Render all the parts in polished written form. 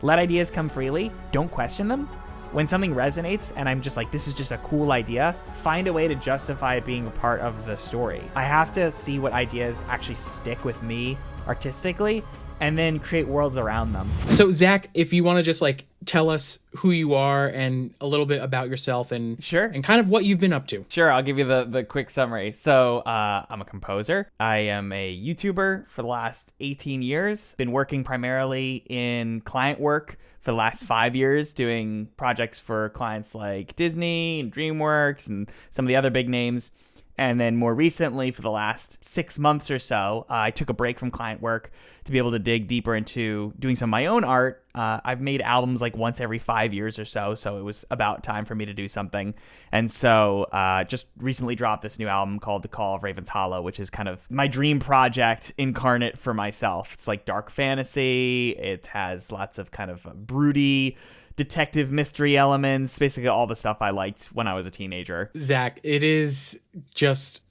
Let ideas come freely. Don't question them. When something resonates and I'm just like, this is just a cool idea, find a way to justify it being a part of the story. I have to see what ideas actually stick with me artistically and then create worlds around them. So Zach, if you want to just like tell us who you are and a little bit about yourself and Sure. and kind of what you've been up to. Sure, I'll give you the quick summary. So I'm a composer. I am a YouTuber for the last 18 years. Been working primarily in client work for the last 5 years, doing projects for clients like Disney and DreamWorks and some of the other big names. And then more recently, for the last 6 months or so, I took a break from client work to be able to dig deeper into doing some of my own art. I've made albums like once every 5 years or so it was about time for me to do something. And so just recently dropped this new album called The Call of Raven's Hollow, which is kind of my dream project incarnate for myself. It's like dark fantasy. It has lots of kind of broody detective mystery elements, basically all the stuff I liked when I was a teenager. Zach, it is just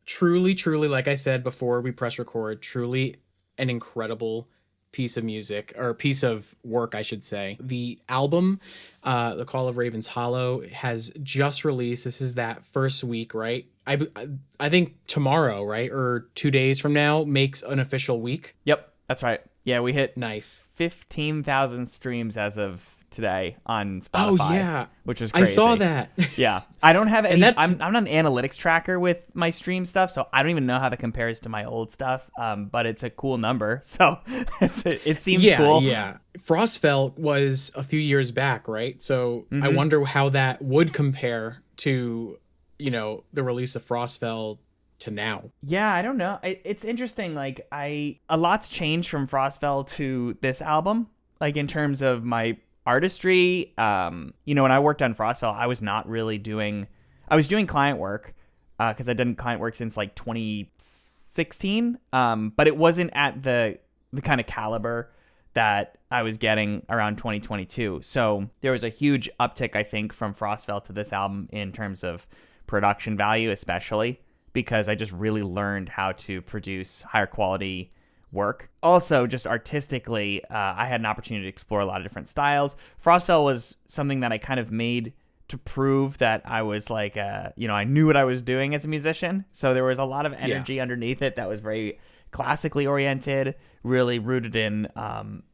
truly, like I said before we press record, truly an incredible piece of music, or piece of work, I should say. The album, The Call of Raven's Hollow, has just released. This is that first week, right? I think tomorrow, right? Or 2 days from now makes an official week. Yep, that's right. Yeah, we hit Nice 15,000 streams as of today on Spotify. Oh yeah, which was crazy. I saw that. Yeah, I don't have any. And I'm not an analytics tracker with my stream stuff, so I don't even know how that compares to my old stuff. But it's a cool number, so it seems cool. Yeah. Frostfell was a few years back, right? So I wonder how that would compare to, the release of Frostfell to now. Yeah, I don't know. It's interesting. Like a lot's changed from Frostfell to this album. Like in terms of my artistry, when I worked on Frostfell, I was doing client work because I'd done client work since like 2016, but it wasn't at the kind of caliber that I was getting around 2022. So there was a huge uptick, I think, from Frostfell to this album in terms of production value, especially because I just really learned how to produce higher quality work. Also, just artistically, I had an opportunity to explore a lot of different styles. Frostfell was something that I kind of made to prove that I was like, I knew what I was doing as a musician. So there was a lot of energy underneath it that was very classically oriented, really rooted in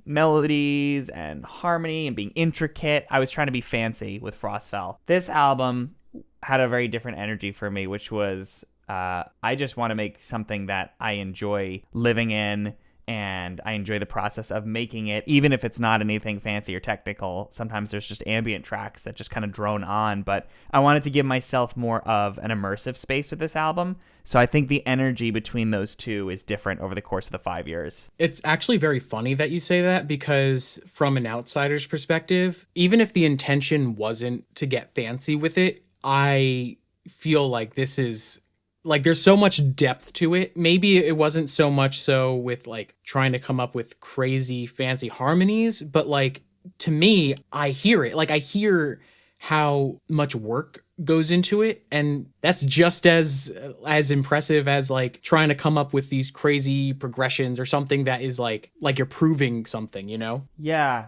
melodies and harmony and being intricate. I was trying to be fancy with Frostfell. This album had a very different energy for me, which was I just want to make something that I enjoy living in, and I enjoy the process of making it, even if it's not anything fancy or technical. Sometimes there's just ambient tracks that just kind of drone on, but I wanted to give myself more of an immersive space with this album. So I think the energy between those two is different over the course of the 5 years. It's actually very funny that you say that, because from an outsider's perspective, even if the intention wasn't to get fancy with it, I feel like this is like there's so much depth to it. Maybe it wasn't so much so with like trying to come up with crazy fancy harmonies, but like to me, I hear it. Like I hear how much work goes into it, and that's just as impressive as like trying to come up with these crazy progressions or something that is like you're proving something, Yeah,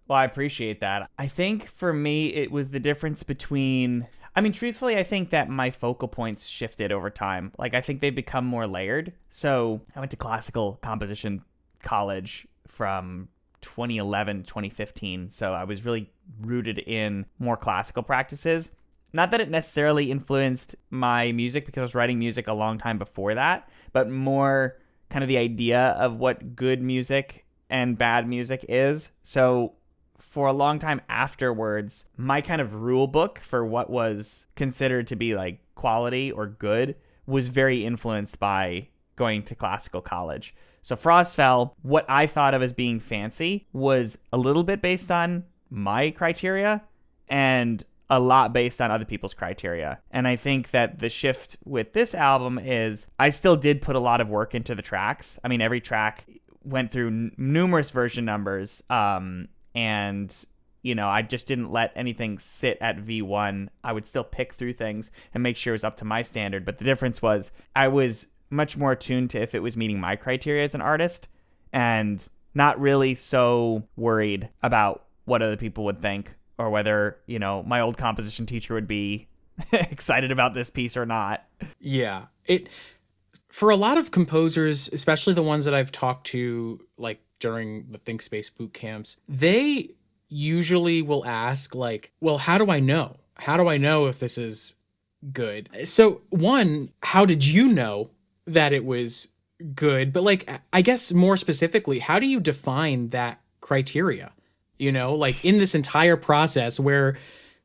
I appreciate that. I think for me it was the difference between, truthfully, I think that my focal points shifted over time. Like, I think they've become more layered. So I went to classical composition college from 2011 to 2015. So I was really rooted in more classical practices. Not that it necessarily influenced my music, because I was writing music a long time before that, but more kind of the idea of what good music and bad music is. So for a long time afterwards, my kind of rule book for what was considered to be like quality or good was very influenced by going to classical college. So Frostfell, what I thought of as being fancy was a little bit based on my criteria and a lot based on other people's criteria. And I think that the shift with this album is I still did put a lot of work into the tracks. Every track went through numerous version numbers, and I just didn't let anything sit at V1. I would still pick through things and make sure it was up to my standard. But the difference was I was much more attuned to if it was meeting my criteria as an artist. And not really so worried about what other people would think or whether, my old composition teacher would be excited about this piece or not. Yeah. For a lot of composers, especially the ones that I've talked to, like during the Think Space boot camps, they usually will ask, like, well, how do I know? How do I know if this is good? So, one, how did you know that it was good? But, like, I guess more specifically, how do you define that criteria? Like in this entire process where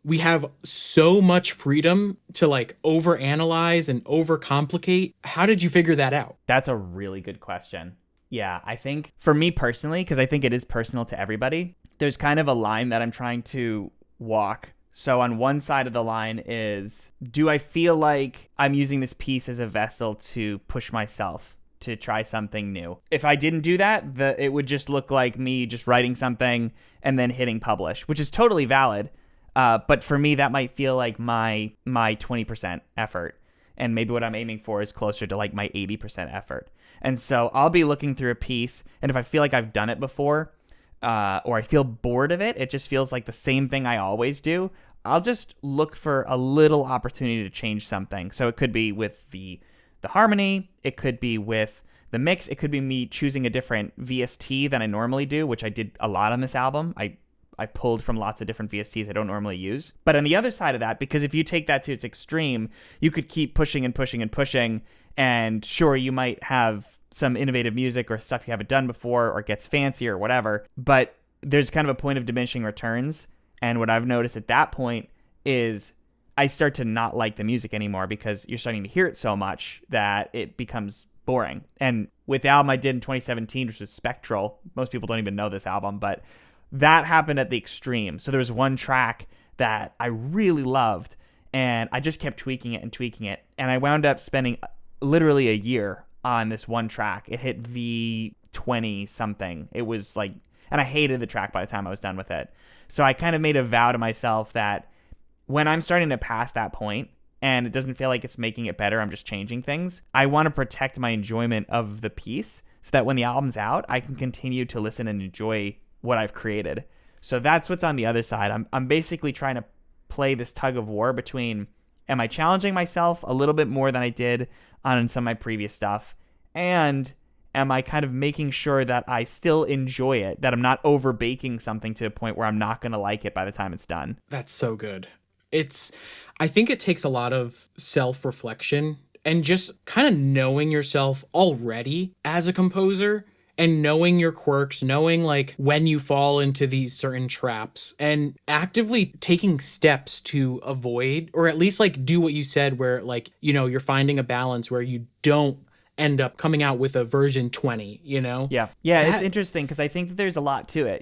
we have so much freedom to like overanalyze and overcomplicate. How did you figure that out? That's a really good question. Yeah, I think for me personally, because I think it is personal to everybody, there's kind of a line that I'm trying to walk. So on one side of the line is, do I feel like I'm using this piece as a vessel to push myself to try something new? If I didn't do that, it would just look like me just writing something and then hitting publish, which is totally valid. But for me, that might feel like my 20% effort. And maybe what I'm aiming for is closer to like my 80% effort. And so I'll be looking through a piece, and if I feel like I've done it before, or I feel bored of it, it just feels like the same thing I always do, I'll just look for a little opportunity to change something. So it could be with the harmony, it could be with the mix, it could be me choosing a different VST than I normally do, which I did a lot on this album. I pulled from lots of different VSTs I don't normally use. But on the other side of that, because if you take that to its extreme, you could keep pushing and pushing and pushing. And sure, you might have some innovative music or stuff you haven't done before or it gets fancy or whatever. But there's kind of a point of diminishing returns. And what I've noticed at that point is I start to not like the music anymore because you're starting to hear it so much that it becomes boring. And with the album I did in 2017, which was Spectral, most people don't even know this album, but that happened at the extreme. So there was one track that I really loved, and I just kept tweaking it and tweaking it. And I wound up spending literally a year on this one track. It hit V20 something. It was like, and I hated the track by the time I was done with it. So I kind of made a vow to myself that when I'm starting to pass that point and it doesn't feel like it's making it better, I'm just changing things, I want to protect my enjoyment of the piece so that when the album's out, I can continue to listen and enjoy what I've created. So that's what's on the other side. I'm basically trying to play this tug of war between, am I challenging myself a little bit more than I did on some of my previous stuff, and am I kind of making sure that I still enjoy it, that I'm not over baking something to a point where I'm not going to like it by the time it's done. That's so good. I think it takes a lot of self-reflection and just kind of knowing yourself already as a composer and knowing your quirks, knowing like when you fall into these certain traps and actively taking steps to avoid, or at least like do what you said where like, you're finding a balance where you don't end up coming out with a version 20, Yeah. It's interesting because I think that there's a lot to it.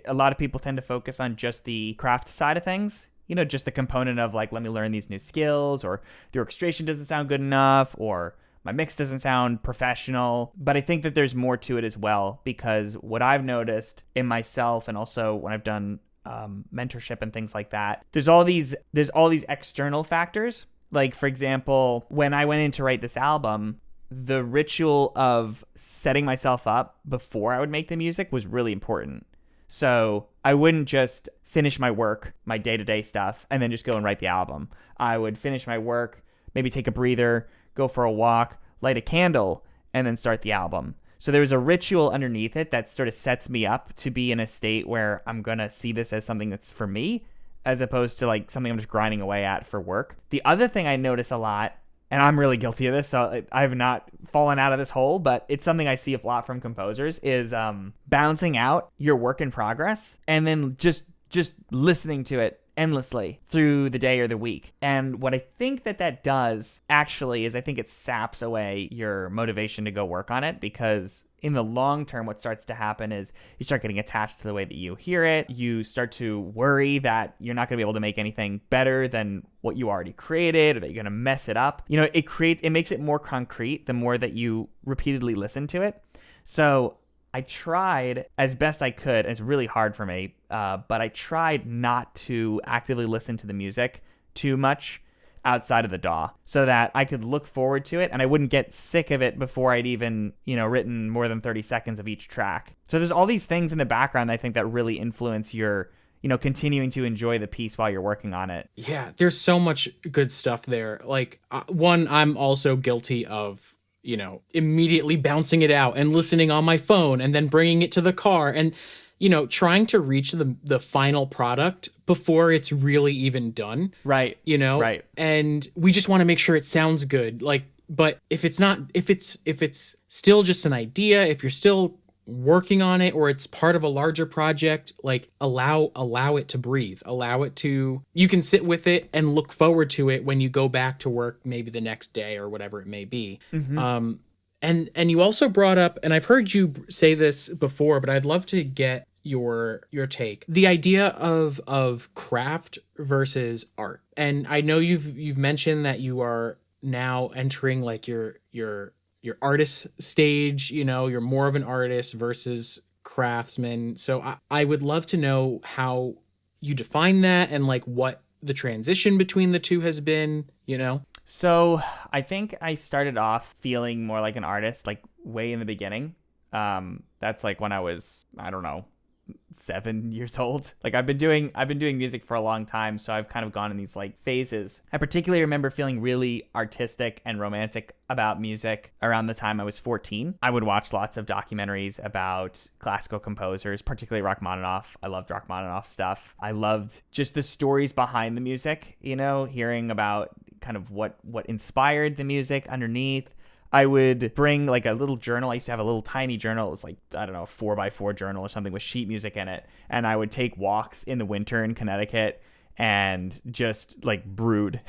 A lot of people tend to focus on just the craft side of things, just the component of like, let me learn these new skills, or the orchestration doesn't sound good enough, or my mix doesn't sound professional. But I think that there's more to it as well, because what I've noticed in myself, and also when I've done mentorship and things like that, there's all these external factors. Like, for example, when I went in to write this album, the ritual of setting myself up before I would make the music was really important. So I wouldn't just finish my work, my day-to-day stuff, and then just go and write the album. I would finish my work, maybe take a breather, go for a walk, light a candle, and then start the album. So there's a ritual underneath it that sort of sets me up to be in a state where I'm going to see this as something that's for me, as opposed to like something I'm just grinding away at for work. The other thing I notice a lot, and I'm really guilty of this, so I have not fallen out of this hole, but it's something I see a lot from composers, is balancing out your work in progress and then just listening to it endlessly through the day or the week. And what I think that does actually is I think it saps away your motivation to go work on it, because in the long term, what starts to happen is you start getting attached to the way that you hear it. You start to worry that you're not going to be able to make anything better than what you already created, or that you're going to mess it up. It makes it more concrete the more that you repeatedly listen to it. So I tried as best I could, and it's really hard for me, but I tried not to actively listen to the music too much. outside of the DAW so that I could look forward to it and I wouldn't get sick of it before I'd even, written more than 30 seconds of each track. So there's all these things in the background I think that really influence your, continuing to enjoy the piece while you're working on it. Yeah, there's so much good stuff there. Like, one, I'm also guilty of, immediately bouncing it out and listening on my phone and then bringing it to the car and, trying to reach the final product before it's really even done. Right. Right. And we just want to make sure it sounds good. Like, but if it's still just an idea, if you're still working on it or it's part of a larger project, like allow it to breathe, you can sit with it and look forward to it when you go back to work, maybe the next day or whatever it may be. Mm-hmm. And you also brought up, and I've heard you say this before, but I'd love to get your take, the idea of craft versus art. And I know you've mentioned that you are now entering like your artist stage, you're more of an artist versus craftsman. So I would love to know how you define that and like what the transition between the two has been, So I think I started off feeling more like an artist, like way in the beginning. That's like when I was, I don't know, 7 years old. Like I've been doing music for a long time, so I've kind of gone in these like phases. I particularly remember feeling really artistic and romantic about music around the time I was 14. I would watch lots of documentaries about classical composers, particularly Rachmaninoff. I loved Rachmaninoff stuff. I loved just the stories behind the music, hearing about kind of what inspired the music underneath. I would bring like a little journal. I used to have a little tiny journal. It was like, I don't know, a 4x4 journal or something with sheet music in it. And I would take walks in the winter in Connecticut and just like brood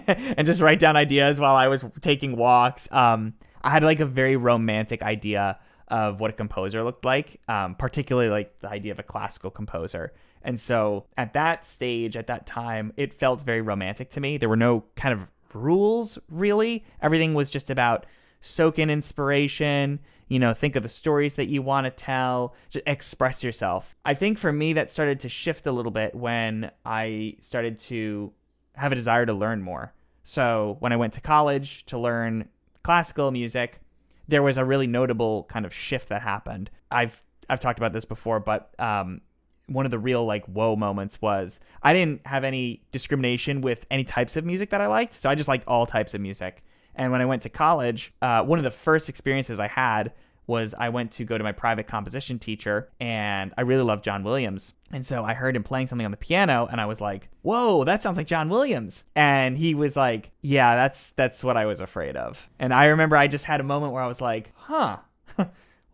and just write down ideas while I was taking walks. I had like a very romantic idea of what a composer looked like, particularly like the idea of a classical composer. And so at that stage, at that time, it felt very romantic to me. There were no kind of rules, really. Everything was just about soak in inspiration, think of the stories that you want to tell, just express yourself. I think for me that started to shift a little bit when I started to have a desire to learn more. So when I went to college to learn classical music, there was a really notable kind of shift that happened. I've talked about this before, but one of the real like whoa moments was I didn't have any discrimination with any types of music that I liked. So I just liked all types of music. And when I went to college, one of the first experiences I had was I went to go to my private composition teacher, and I really loved John Williams. And so I heard him playing something on the piano, and I was like, whoa, that sounds like John Williams. And he was like, yeah, that's what I was afraid of. And I remember I just had a moment where I was like, what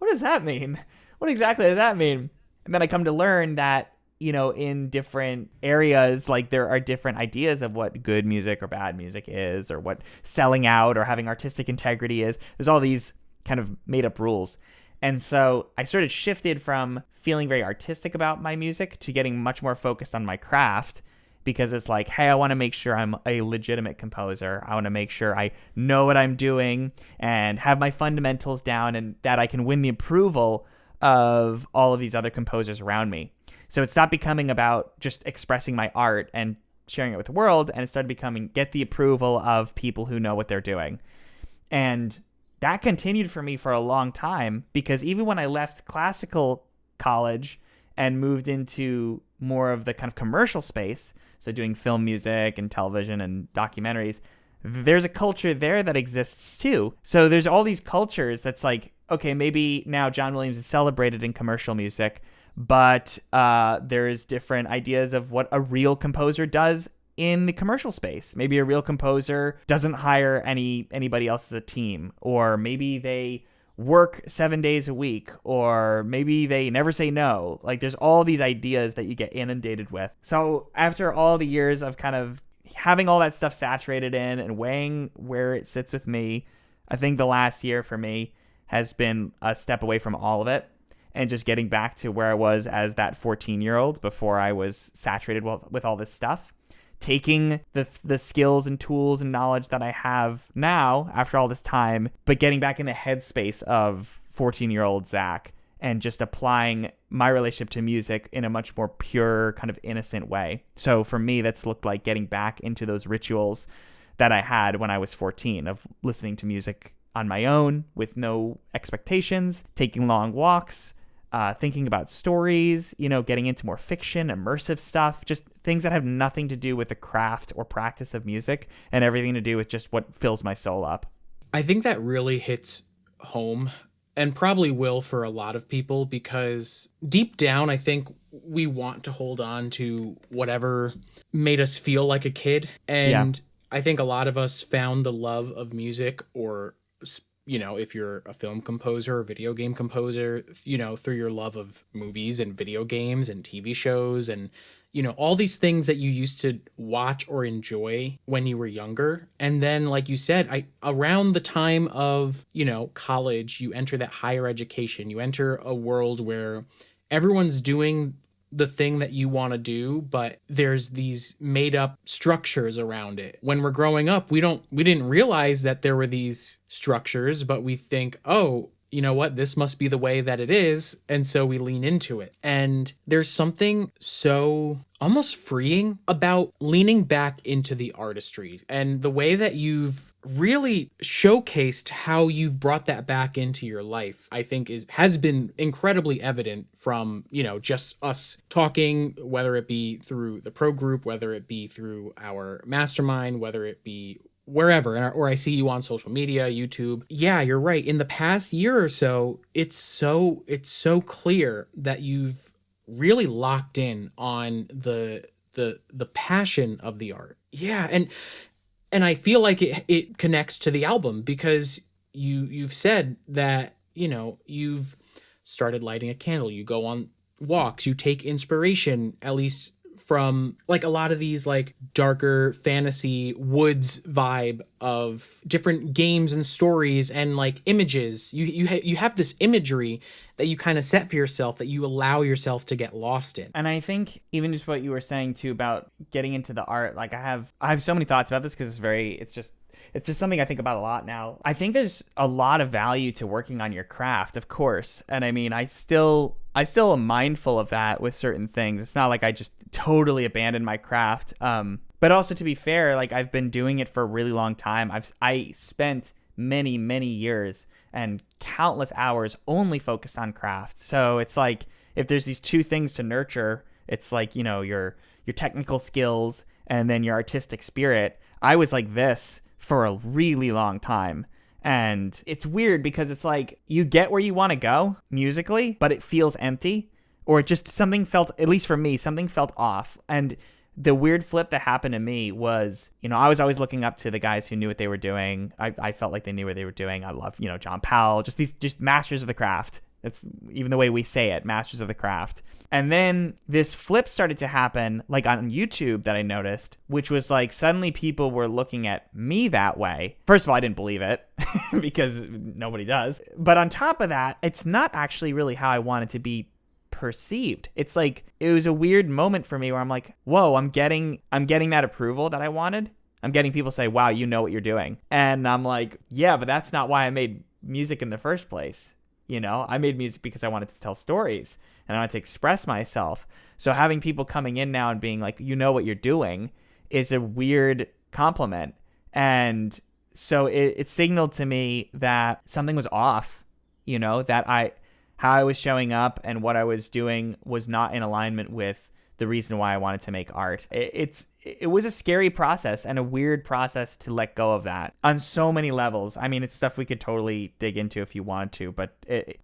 does that mean? What exactly does that mean? And then I come to learn that, in different areas, like there are different ideas of what good music or bad music is, or what selling out or having artistic integrity is. There's all these kind of made up rules. And so I sort of shifted from feeling very artistic about my music to getting much more focused on my craft, because it's like, hey, I want to make sure I'm a legitimate composer. I want to make sure I know what I'm doing and have my fundamentals down, and that I can win the approval of all of these other composers around me. So it stopped becoming about just expressing my art and sharing it with the world, and it started becoming get the approval of people who know what they're doing. And that continued for me for a long time, because even when I left classical college and moved into more of the kind of commercial space, so doing film music and television and documentaries, there's a culture there that exists too. So there's all these cultures that's like, okay, maybe now John Williams is celebrated in commercial music, but there's different ideas of what a real composer does in the commercial space. Maybe a real composer doesn't hire anybody else as a team, or maybe they work 7 days a week, or maybe they never say no. Like there's all these ideas that you get inundated with. So after all the years of kind of having all that stuff saturated in and weighing where it sits with me, I think the last year for me has been a step away from all of it and just getting back to where I was as that 14-year-old before I was saturated with all this stuff. Taking the skills and tools and knowledge that I have now after all this time, but getting back in the headspace of 14-year-old Zach and just applying my relationship to music in a much more pure, kind of innocent way. So for me, that's looked like getting back into those rituals that I had when I was 14 of listening to music on my own with no expectations, taking long walks, thinking about stories, getting into more fiction, immersive stuff, just things that have nothing to do with the craft or practice of music and everything to do with just what fills my soul up. I think that really hits home, and probably will for a lot of people, because deep down, I think we want to hold on to whatever made us feel like a kid. And I think a lot of us found the love of music, or if you're a film composer or video game composer, through your love of movies and video games and TV shows and, all these things that you used to watch or enjoy when you were younger. And then, like you said, around the time of, college, you enter that higher education, you enter a world where everyone's doing the thing that you want to do, but there's these made up structures around it. When we're growing up, we didn't realize that there were these structures, but we think, oh, you know what, this must be the way that it is. And so we lean into it. And there's something so almost freeing about leaning back into the artistry, and the way that you've really showcased how you've brought that back into your life, I think has been incredibly evident from, just us talking, whether it be through the pro group, whether it be through our mastermind, whether it be wherever, or I see you on social media, YouTube. Yeah, you're right. In the past year or so, it's so clear that you've really locked in on the passion of the art. Yeah, and I feel like it connects to the album, because you've said that, you've started lighting a candle, you go on walks, you take inspiration, at least from like a lot of these like darker fantasy woods vibe of different games and stories and like images. You have this imagery that you kind of set for yourself that you allow yourself to get lost in. And I think even just what you were saying too about getting into the art, like I have so many thoughts about this, because it's just something I think about a lot now. I think there's a lot of value to working on your craft, of course. And I mean, I still am mindful of that with certain things. It's not like I just totally abandoned my craft. But also, to be fair, like I've been doing it for a really long time. I spent many, many years and countless hours only focused on craft. So it's like, if there's these two things to nurture, it's like, your technical skills and then your artistic spirit. I was like this for a really long time. And it's weird, because it's like you get where you want to go musically, but it feels empty, or it just something felt, at least for me, something felt off. And the weird flip that happened to me was, I was always looking up to the guys who knew what they were doing. I felt like they knew what they were doing. I love, John Powell, just masters of the craft. That's even the way we say it, masters of the craft. And then this flip started to happen, like on YouTube, that I noticed, which was like suddenly people were looking at me that way. First of all, I didn't believe it because nobody does. But on top of that, it's not actually really how I wanted to be perceived. It's like, it was a weird moment for me where I'm like, whoa, I'm getting that approval that I wanted. I'm getting people say, wow, you know what you're doing. And I'm like, yeah, but that's not why I made music in the first place. I made music because I wanted to tell stories and I wanted to express myself. So having people coming in now and being like, you know what you're doing, is a weird compliment. And so it signaled to me that something was off, that how I was showing up and what I was doing was not in alignment with the reason why I wanted to make art. It was a scary process and a weird process to let go of that on so many levels. I mean, it's stuff we could totally dig into if you want to, but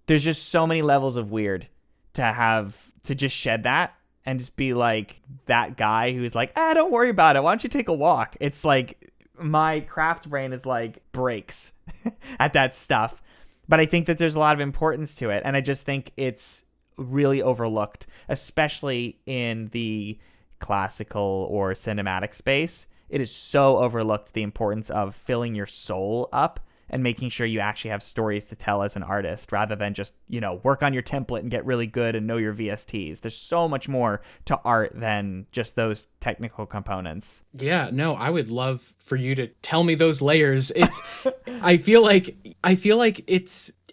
there's just so many levels of weird to just shed that and just be like that guy who's like, don't worry about it. Why don't you take a walk? It's like my craft brain is like breaks at that stuff. But I think that there's a lot of importance to it. And I just think it's really overlooked, especially in the classical or cinematic space. It is so overlooked, the importance of filling your soul up and making sure you actually have stories to tell as an artist, rather than just, work on your template and get really good and know your VSTs. There's so much more to art than just those technical components. Yeah, no, I would love for you to tell me those layers. It's I feel like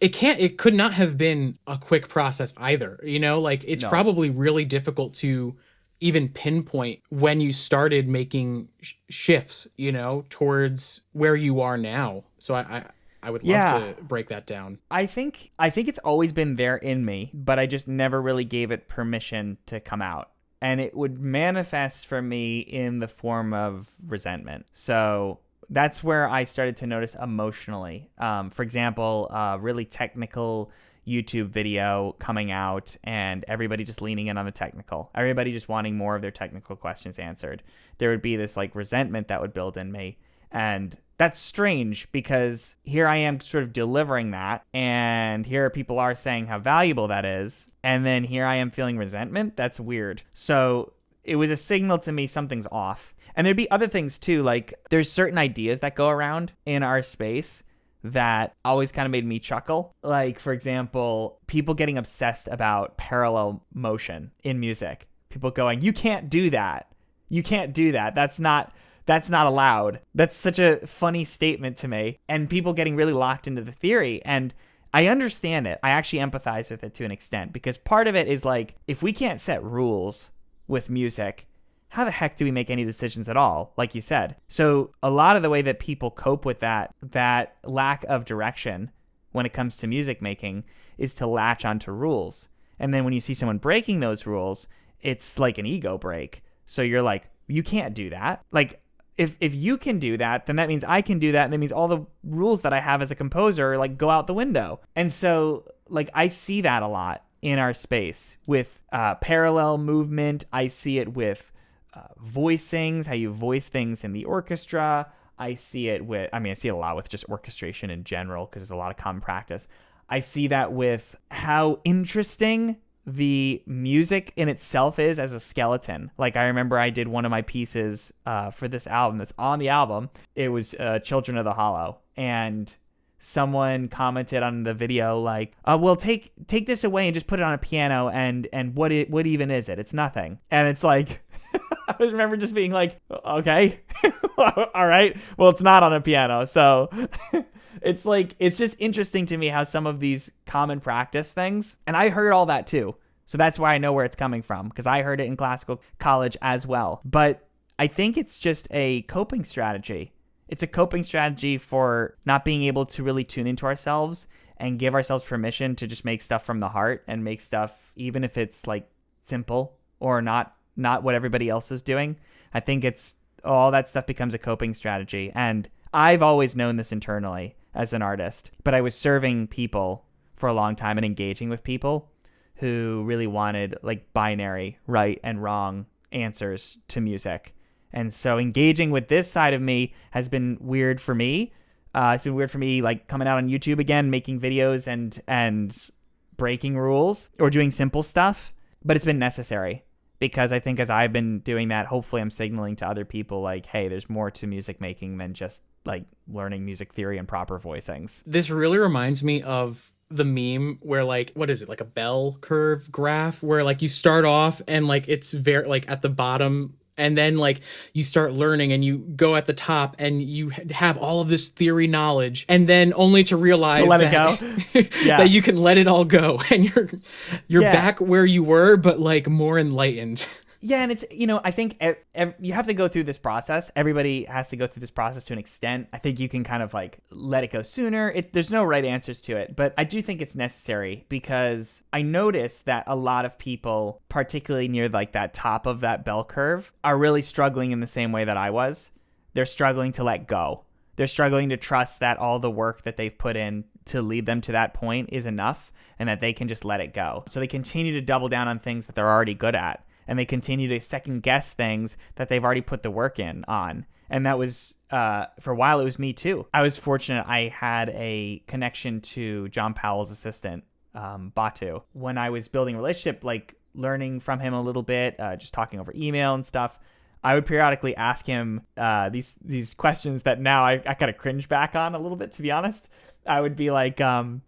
it could not have been a quick process either. It's No. probably really difficult to even pinpoint when you started making shifts, you know, towards where you are now. So I would love Yeah. to break that down. I think it's always been there in me, but I just never really gave it permission to come out. And it would manifest for me in the form of resentment. So that's where I started to notice emotionally. For example, really technical YouTube video coming out and everybody just leaning in on the technical, everybody just wanting more of their technical questions answered. There would be this like resentment that would build in me. And that's strange because here I am sort of delivering that, and here people are saying how valuable that is, and then here I am feeling resentment. That's weird. So it was a signal to me something's off. And there'd be other things too, like there's certain ideas that go around in our space that always kind of made me chuckle. Like, for example, people getting obsessed about parallel motion in music. People going, you can't do that. You can't do that. That's not allowed. That's such a funny statement to me. And people getting really locked into the theory. And I understand it. I actually empathize with it to an extent, because part of it is like, if we can't set rules with music, how the heck do we make any decisions at all? Like you said. So a lot of the way that people cope with that lack of direction when it comes to music making is to latch onto rules. And then when you see someone breaking those rules, it's like an ego break. So you're like, you can't do that. Like, if you can do that, then that means I can do that. And that means all the rules that I have as a composer, like, go out the window. And so, like, I see that a lot in our space with parallel movement. I see it with voicings, how you voice things in the orchestra. I see it a lot with just orchestration in general, because there's a lot of common practice. I see that with how interesting the music in itself is as a skeleton. Like, I remember I did one of my pieces for this album that's on the album. It was Children of the Hollow. And someone commented on the video like, well, take this away and just put it on a piano, and what even is it? It's nothing. And it's like, I remember just being like, okay, all right, well, it's not on a piano. So it's like, it's just interesting to me how some of these common practice things, and I heard all that too. So that's why I know where it's coming from, because I heard it in classical college as well. But I think it's just a coping strategy. It's a coping strategy for not being able to really tune into ourselves and give ourselves permission to just make stuff from the heart, and make stuff, even if it's like simple or not what everybody else is doing. I think it's all that stuff becomes a coping strategy. And I've always known this internally as an artist, but I was serving people for a long time and engaging with people who really wanted like binary right and wrong answers to music. And so engaging with this side of me has been weird for me. It's been weird for me, like coming out on YouTube again, making videos and breaking rules or doing simple stuff, but it's been necessary. Because I think as I've been doing that, hopefully I'm signaling to other people like, hey, there's more to music making than just like learning music theory and proper voicings. This really reminds me of the meme where, like, what is it, like a bell curve graph where like you start off and like it's very like at the bottom, and then like you start learning and you go at the top and you have all of this theory knowledge, and then only to realize let that, it go. Yeah. that you can let it all go, and you're Yeah. back where you were, but like more enlightened. Yeah, and it's, I think you have to go through this process. Everybody has to go through this process to an extent. I think you can kind of like let it go sooner. There's no right answers to it, but I do think it's necessary, because I notice that a lot of people, particularly near like that top of that bell curve, are really struggling in the same way that I was. They're struggling to let go. They're struggling to trust that all the work that they've put in to lead them to that point is enough, and that they can just let it go. So they continue to double down on things that they're already good at. And they continue to second guess things that they've already put the work in on. And that was, for a while, it was me too. I was fortunate I had a connection to John Powell's assistant, Batu. When I was building a relationship, like learning from him a little bit, just talking over email and stuff, I would periodically ask him these questions that now I kind of cringe back on a little bit, to be honest. I would be like,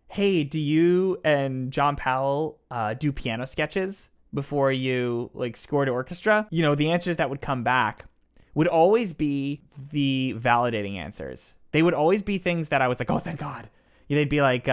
hey, do you and John Powell do piano sketches before you like score to orchestra? The answers that would come back would always be the validating answers. They would always be things that I was like, oh, thank God. They'd be like,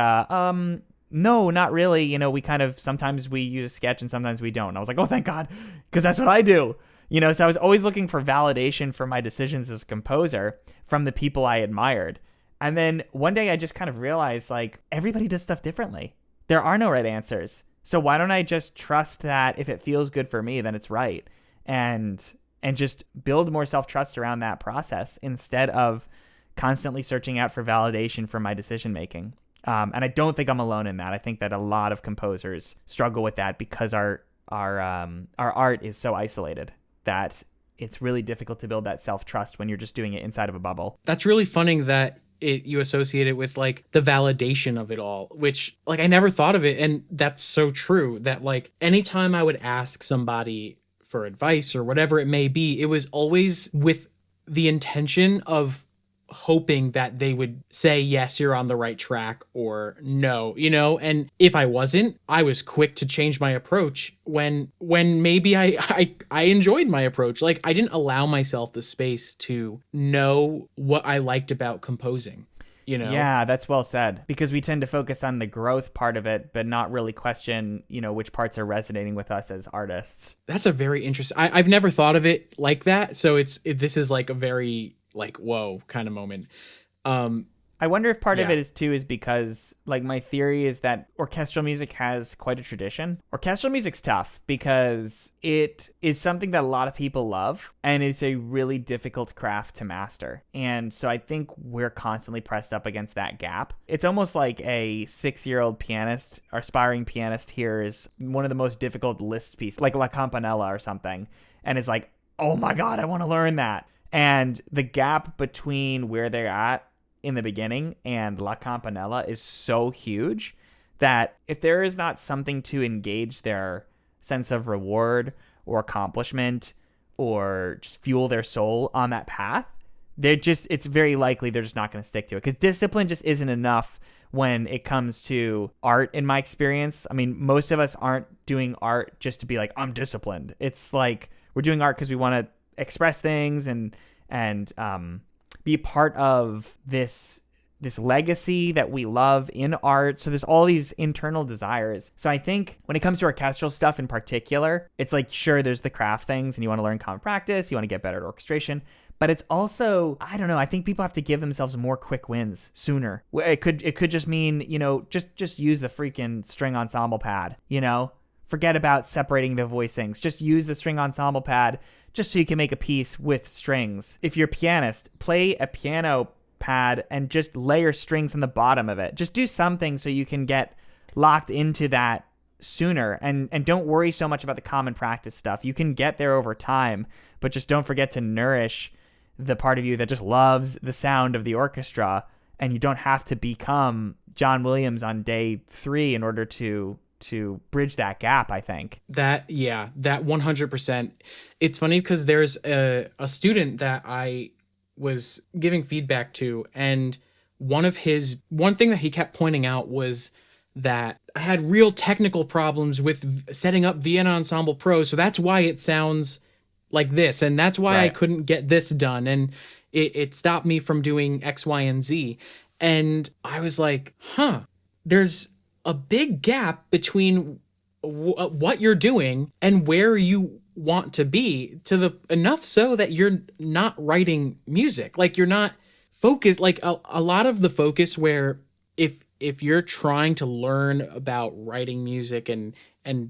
No, not really. We kind of, sometimes we use a sketch and sometimes we don't. And I was like, oh, thank God, because that's what I do. So I was always looking for validation for my decisions as a composer from the people I admired. And then one day I just kind of realized, like, everybody does stuff differently. There are no right answers. So why don't I just trust that if it feels good for me, then it's right? And just build more self-trust around that process instead of constantly searching out for validation for my decision making. And I don't think I'm alone in that. I think that a lot of composers struggle with that because our art is so isolated that it's really difficult to build that self-trust when you're just doing it inside of a bubble. That's really funny that you associate it with like the validation of it all, which like I never thought of it. And that's so true that like anytime I would ask somebody for advice or whatever it may be, it was always with the intention of hoping that they would say, yes, you're on the right track, or no, and if I wasn't, I was quick to change my approach when maybe I enjoyed my approach. Like I didn't allow myself the space to know what I liked about composing. Yeah, that's well said, because we tend to focus on the growth part of it, but not really question, which parts are resonating with us as artists. That's a very interesting, I've never thought of it like that. So this is like a very like, whoa kind of moment. I wonder if part of it is because like my theory is that orchestral music has quite a tradition. Orchestral music's tough because it is something that a lot of people love and it's a really difficult craft to master. And so I think we're constantly pressed up against that gap. It's almost like a 6-year-old pianist or aspiring pianist hears one of the most difficult Liszt pieces, like La Campanella or something, and is like, oh my God, I want to learn that. And the gap between where they're at in the beginning and La Campanella is so huge that if there is not something to engage their sense of reward or accomplishment or just fuel their soul on that path, it's very likely they're just not going to stick to it, because discipline just isn't enough when it comes to art, in my experience. I mean, most of us aren't doing art just to be like, I'm disciplined. It's like we're doing art because we want to express things and be part of this legacy that we love in art. So there's all these internal desires. So I think when it comes to orchestral stuff in particular, it's like, sure, there's the craft things and you want to learn common practice, you want to get better at orchestration, but it's also, I don't know, I think people have to give themselves more quick wins sooner. It could just mean, just use the freaking string ensemble pad, forget about separating the voicings, just use the string ensemble pad just so you can make a piece with strings. If you're a pianist, play a piano pad and just layer strings on the bottom of it. Just do something so you can get locked into that sooner, and don't worry so much about the common practice stuff. You can get there over time, but just don't forget to nourish the part of you that just loves the sound of the orchestra, and you don't have to become John Williams on day 3 in order to bridge that gap, I think. That 100%. It's funny because there's a student that I was giving feedback to, and one thing that he kept pointing out was that I had real technical problems with setting up Vienna Ensemble Pro, so that's why it sounds like this, and that's why I couldn't get this done, and it stopped me from doing X, Y, and Z. And I was like, there's a big gap between what you're doing and where you want to be, enough so that you're not writing music. Like you're not focused, like a lot of the focus where if you're trying to learn about writing music and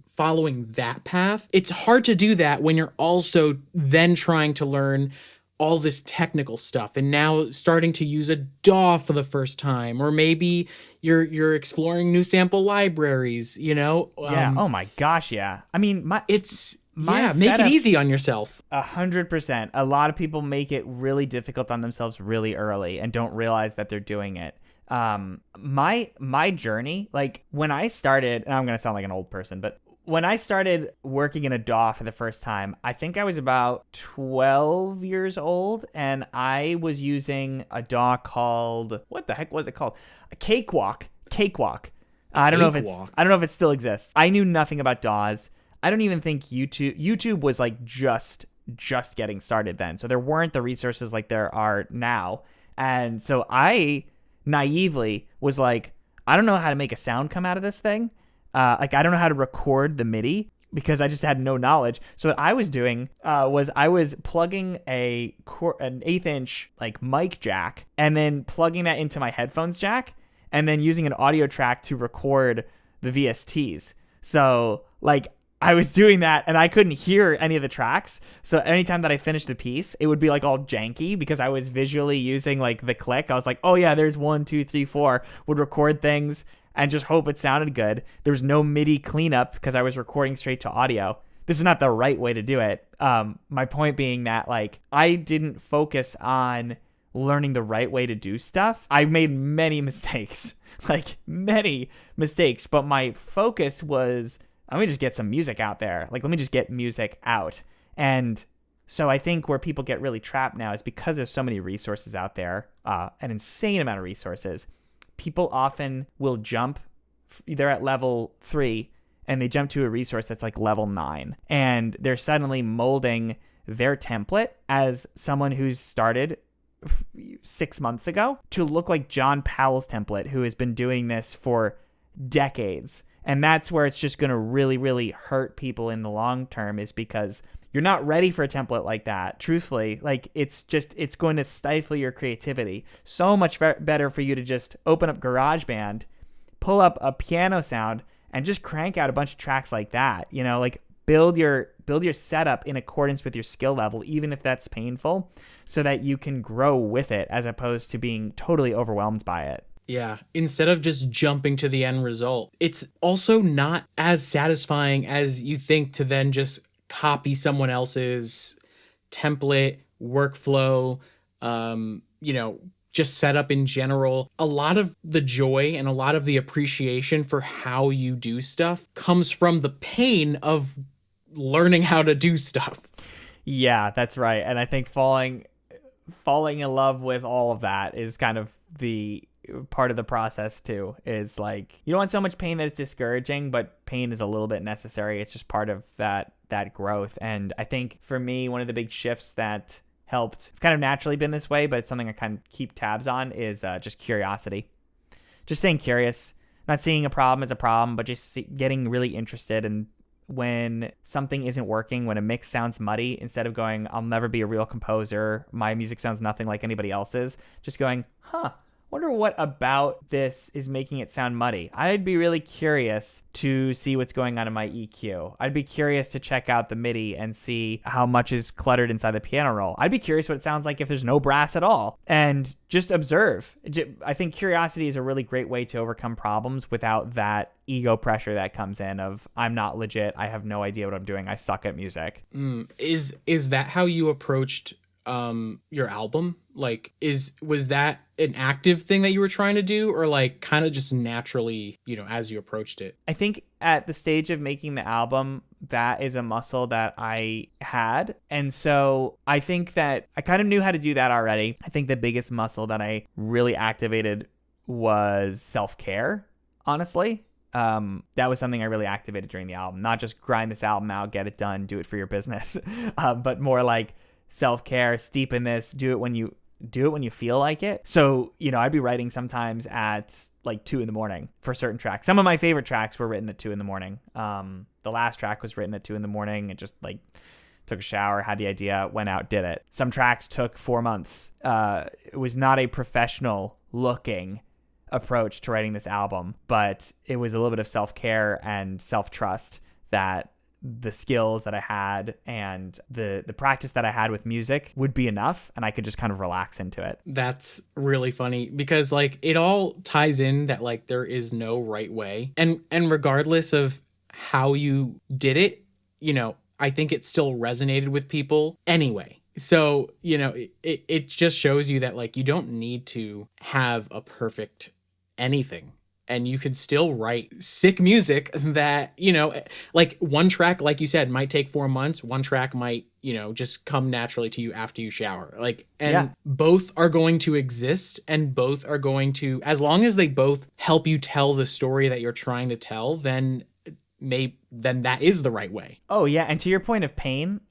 following that path, it's hard to do that when you're also then trying to learn all this technical stuff and now starting to use a DAW for the first time, or maybe you're exploring new sample libraries, Oh my gosh, yeah. I mean, make it easy on yourself. 100%. A lot of people make it really difficult on themselves really early and don't realize that they're doing it. My journey, like when I started, and I'm gonna sound like an old person, but when I started working in a DAW for the first time, I think I was about 12 years old, and I was using a DAW called, what the heck was it called? A Cakewalk. I don't know if it still exists. I knew nothing about DAWs. I don't even think YouTube was like just getting started then. So there weren't the resources like there are now. And so I naively was like, I don't know how to make a sound come out of this thing. Like, I don't know how to record the MIDI because I just had no knowledge. So what I was doing was I was plugging an 1/8 inch like mic jack and then plugging that into my headphones jack and then using an audio track to record the VSTs. So like I was doing that and I couldn't hear any of the tracks. So anytime that I finished a piece, it would be like all janky because I was visually using like the click. I was like, oh yeah, there's 1, 2, 3, 4, would record things and just hope it sounded good. There was no MIDI cleanup because I was recording straight to audio. This is not the right way to do it. My point being that like I didn't focus on learning the right way to do stuff. I made many mistakes, like many mistakes, but my focus was, let me just get some music out there. Like, let me just get music out. And so I think where people get really trapped now is because there's so many resources out there, an insane amount of resources. People often will jump, they're at level 3 and they jump to a resource that's like level 9. And they're suddenly molding their template as someone who's started 6 months ago to look like John Powell's template, who has been doing this for decades. And that's where it's just going to really, really hurt people in the long term, is because you're not ready for a template like that. Truthfully, like it's going to stifle your creativity. So much better for you to just open up GarageBand, pull up a piano sound, and just crank out a bunch of tracks like that. You know, like build your setup in accordance with your skill level, even if that's painful, so that you can grow with it as opposed to being totally overwhelmed by it. Yeah, instead of just jumping to the end result. It's also not as satisfying as you think to then just copy someone else's template, workflow, just setup in general. A lot of the joy and a lot of the appreciation for how you do stuff comes from the pain of learning how to do stuff. Yeah, that's right. And I think falling in love with all of that is kind of the part of the process too. Is like, you don't want so much pain that it's discouraging, but pain is a little bit necessary. It's just part of that growth. And I think for me, one of the big shifts that helped, I've kind of naturally been this way, but it's something I kind of keep tabs on, is just curiosity. Just staying curious, not seeing a problem as a problem, but just getting really interested. And when something isn't working, when a mix sounds muddy, instead of going, I'll never be a real composer, my music sounds nothing like anybody else's, just going, wonder what about this is making it sound muddy. I'd be really curious to see what's going on in my EQ. I'd be curious to check out the MIDI and see how much is cluttered inside the piano roll. I'd be curious what it sounds like if there's no brass at all, and just observe. I think curiosity is a really great way to overcome problems without that ego pressure that comes in of, I'm not legit, I have no idea what I'm doing, I suck at music. Is that how you approached your album? Like, was that an active thing that you were trying to do, or like kind of just naturally, as you approached it? I think at the stage of making the album, that is a muscle that I had. And so I think that I kind of knew how to do that already. I think the biggest muscle that I really activated was self-care, honestly. That was something I really activated during the album. Not just grind this album out, get it done, do it for your business, but more like self-care, steep in this, do it when you feel like it. So, I'd be writing sometimes at like 2 a.m. for certain tracks. Some of my favorite tracks were written at 2 a.m. The last track was written at 2 a.m. and just like took a shower, had the idea, went out, did it. Some tracks took 4 months. It was not a professional looking approach to writing this album, but it was a little bit of self-care and self-trust that the skills that I had and the practice that I had with music would be enough, and I could just kind of relax into it. That's really funny because like it all ties in that like there is no right way, and regardless of how you did it, I think it still resonated with people anyway. So, it just shows you that like you don't need to have a perfect anything. And you could still write sick music that, like one track, like you said, might take 4 months. One track might, just come naturally to you after you shower. Both are going to exist, and both are going to, as long as they both help you tell the story that you're trying to tell, then that is the right way. Oh yeah. And to your point of pain,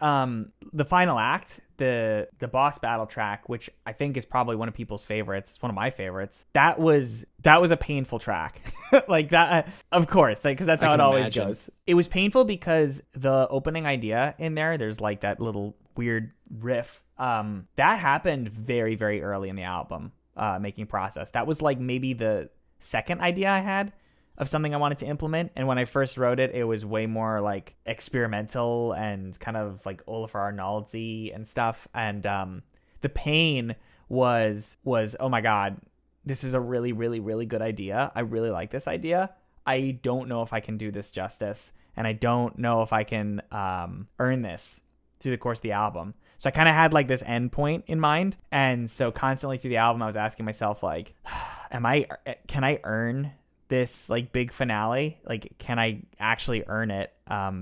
the final act, the boss battle track, which I think is probably one of people's favorites, it's one of my favorites. That was a painful track. Like that, of course, because that's how it always goes. It was painful because the opening idea in there's like that little weird riff. That happened very, very early in the album making process. That was like maybe the second idea I had of something I wanted to implement. And when I first wrote it, it was way more like experimental and kind of like Olafur Arnalds-y and stuff. And the pain was, oh my God, this is a really, really, really good idea. I really like this idea. I don't know if I can do this justice. And I don't know if I can earn this through the course of the album. So I kind of had like this end point in mind. And so constantly through the album, I was asking myself like, can I earn this like big finale? Like, can I actually earn it?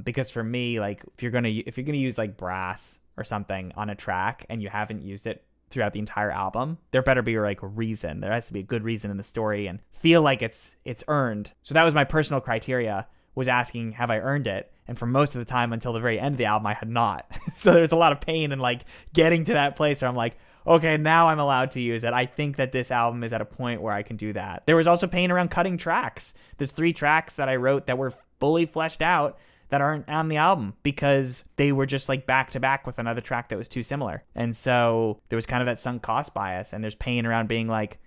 Because for me, like if you're gonna use like brass or something on a track and you haven't used it throughout the entire album, there better be like a reason. There has to be a good reason in the story and feel like it's earned. So that was my personal criteria, was asking, have I earned it? And for most of the time until the very end of the album, I had not. So there's a lot of pain in like getting to that place where I'm like, okay, now I'm allowed to use it. I think that this album is at a point where I can do that. There was also pain around cutting tracks. There's 3 tracks that I wrote that were fully fleshed out that aren't on the album because they were just like back to back with another track that was too similar. And so there was kind of that sunk cost bias, and there's pain around being like,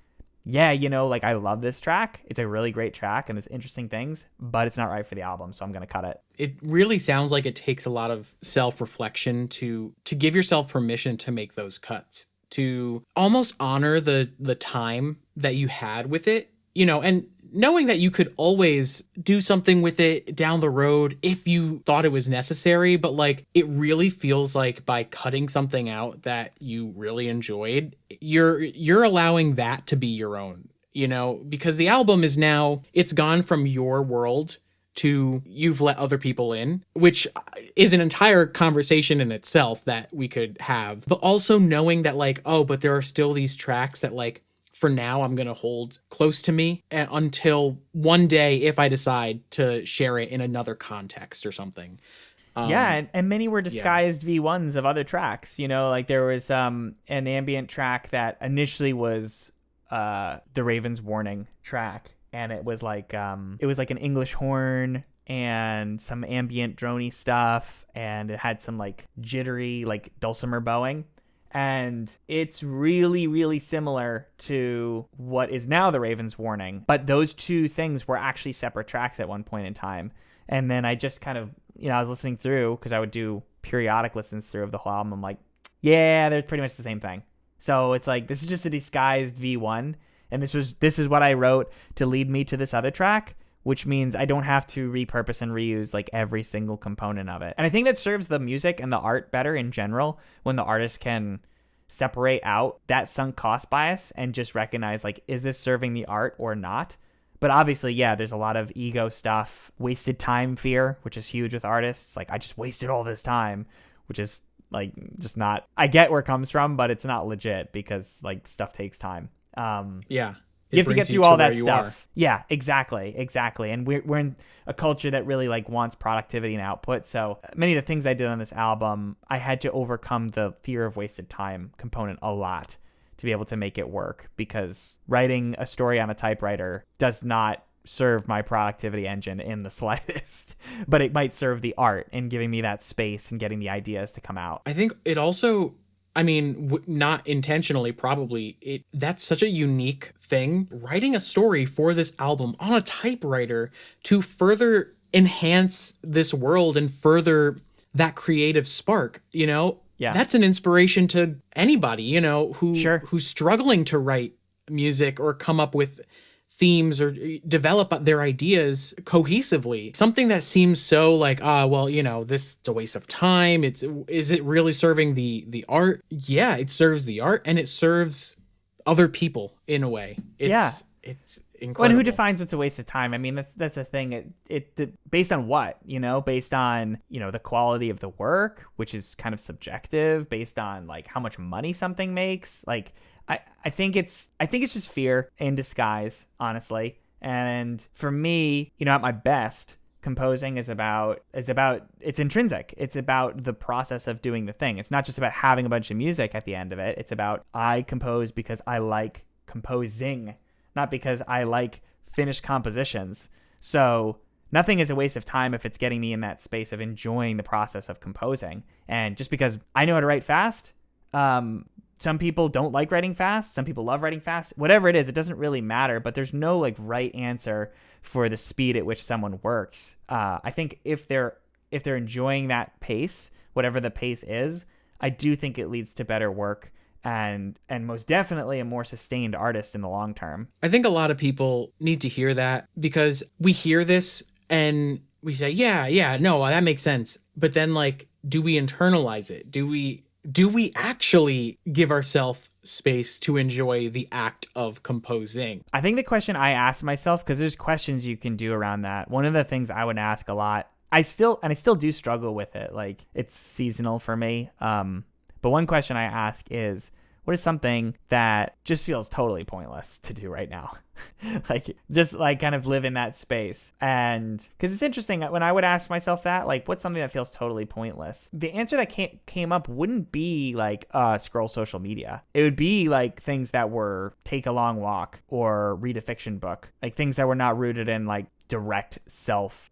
yeah, like I love this track. It's a really great track and there's interesting things, but it's not right for the album, so I'm going to cut it. It really sounds like it takes a lot of self-reflection to give yourself permission to make those cuts, to almost honor the time that you had with it, and knowing that you could always do something with it down the road if you thought it was necessary. But like, it really feels like by cutting something out that you really enjoyed, you're allowing that to be your own, because the album is now, it's gone from your world to you've let other people in, which is an entire conversation in itself that we could have. But also knowing that like, oh, but there are still these tracks that like, for now, I'm going to hold close to me until one day if I decide to share it in another context or something. And many were disguised V1s of other tracks. Like there was an ambient track that initially was the Raven's Warning track. And it was like an English horn and some ambient droney stuff. And it had some like jittery, like dulcimer bowing. And it's really, really similar to what is now the Raven's Warning. But those two things were actually separate tracks at one point in time. And then I just kind of, I was listening through, because I would do periodic listens through of the whole album. I'm like, yeah, they're pretty much the same thing. So it's like, this is just a disguised V1. And this is what I wrote to lead me to this other track, which means I don't have to repurpose and reuse like every single component of it. And I think that serves the music and the art better in general, when the artist can separate out that sunk cost bias and just recognize like, is this serving the art or not? But obviously, yeah, there's a lot of ego stuff, wasted time fear, which is huge with artists. Like, I just wasted all this time, which is like just not, I get where it comes from, but it's not legit because like stuff takes time. Yeah. You have to get through all that stuff. Yeah, exactly. And we're in a culture that really like wants productivity and output. So many of the things I did on this album, I had to overcome the fear of wasted time component a lot to be able to make it work, because writing a story on a typewriter does not serve my productivity engine in the slightest, but it might serve the art in giving me that space and getting the ideas to come out. I think it also, not intentionally, probably, that's such a unique thing. Writing a story for this album on a typewriter to further enhance this world and further that creative spark, Yeah. That's an inspiration to anybody, who's struggling to write music or come up with themes or develop their ideas cohesively. Something that seems so like, this is a waste of time. Is it really serving the art? Yeah, it serves the art and it serves other people in a way. It's incredible. Well, and who defines what's a waste of time? I mean, that's the thing. It based on what, based on, the quality of the work, which is kind of subjective, based on like how much money something makes. Like, I think it's just fear in disguise, honestly. And for me, at my best, composing is about it's intrinsic. It's about the process of doing the thing. It's not just about having a bunch of music at the end of it. It's about I compose because I like composing, not because I like finished compositions. So nothing is a waste of time if it's getting me in that space of enjoying the process of composing. And just because I know how to write fast, some people don't like writing fast. Some people love writing fast. Whatever it is, it doesn't really matter. But there's no like right answer for the speed at which someone works. I think if they're enjoying that pace, whatever the pace is, I do think it leads to better work and most definitely a more sustained artist in the long term. I think a lot of people need to hear that, because we hear this and we say, yeah, no, that makes sense. But then, like, do we internalize it? Do we actually give ourselves space to enjoy the act of composing? I think the question I ask myself, because there's questions you can do around that. One of the things I would ask a lot, I still do struggle with it. Like, it's seasonal for me. But one question I ask is, what is something that just feels totally pointless to do right now? Like, just like kind of live in that space. And because it's interesting, when I would ask myself that, like, what's something that feels totally pointless? The answer that came up wouldn't be like scroll social media. It would be like things that were take a long walk or read a fiction book, like things that were not rooted in like direct self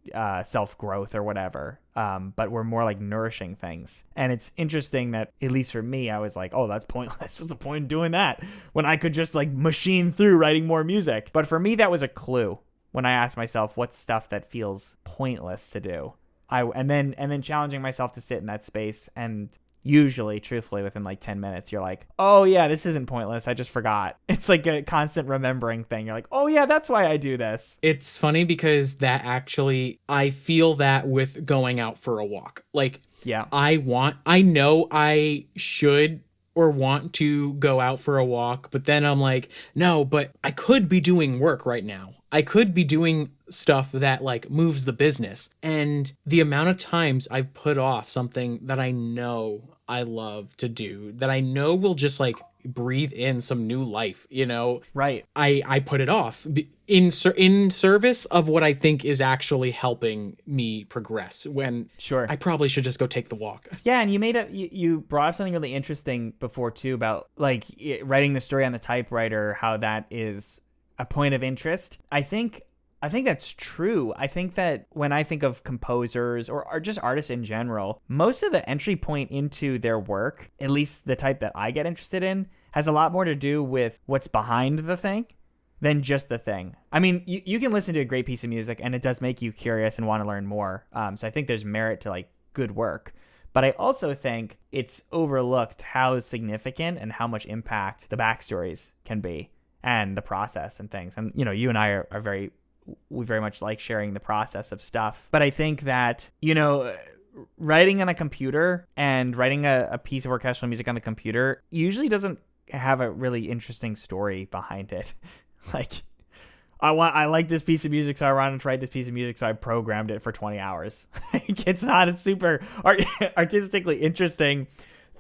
growth or whatever, but were more like nourishing things. And it's interesting that, at least for me, I was like, oh, that's pointless. What's the point in doing that when I could just like machine through writing more music? But for me, that was a clue when I asked myself, what's stuff that feels pointless to do? And then challenging myself to sit in that space, and usually, truthfully, within like 10 minutes, you're like, oh yeah, this isn't pointless. I just forgot. It's like a constant remembering thing. You're like, oh yeah, that's why I do this. It's funny because I feel that with going out for a walk. Like, yeah, I know I should or want to go out for a walk, but then I'm like, no, but I could be doing work right now. I could be doing stuff that like moves the business. And the amount of times I've put off something that I know I love to do, that I know will just like breathe in some new life, you know? Right. I put it off in service of what I think is actually helping me progress, when sure, I probably should just go take the walk. Yeah, and you brought up something really interesting before too, about like writing the story on the typewriter, how that is a point of interest. I think that's true. I think that when I think of composers or just artists in general, most of the entry point into their work, at least the type that I get interested in, has a lot more to do with what's behind the thing than just the thing. I mean, you can listen to a great piece of music and it does make you curious and want to learn more. So I think there's merit to like good work. But I also think it's overlooked how significant and how much impact the backstories can be and the process and things. And, you know, you and I we very much like sharing the process of stuff. But I think that, you know, writing on a computer and writing a piece of orchestral music on the computer usually doesn't have a really interesting story behind it. Like, I like this piece of music, so I wanted to write this piece of music, so I programmed it for 20 hours. It's not a super artistically interesting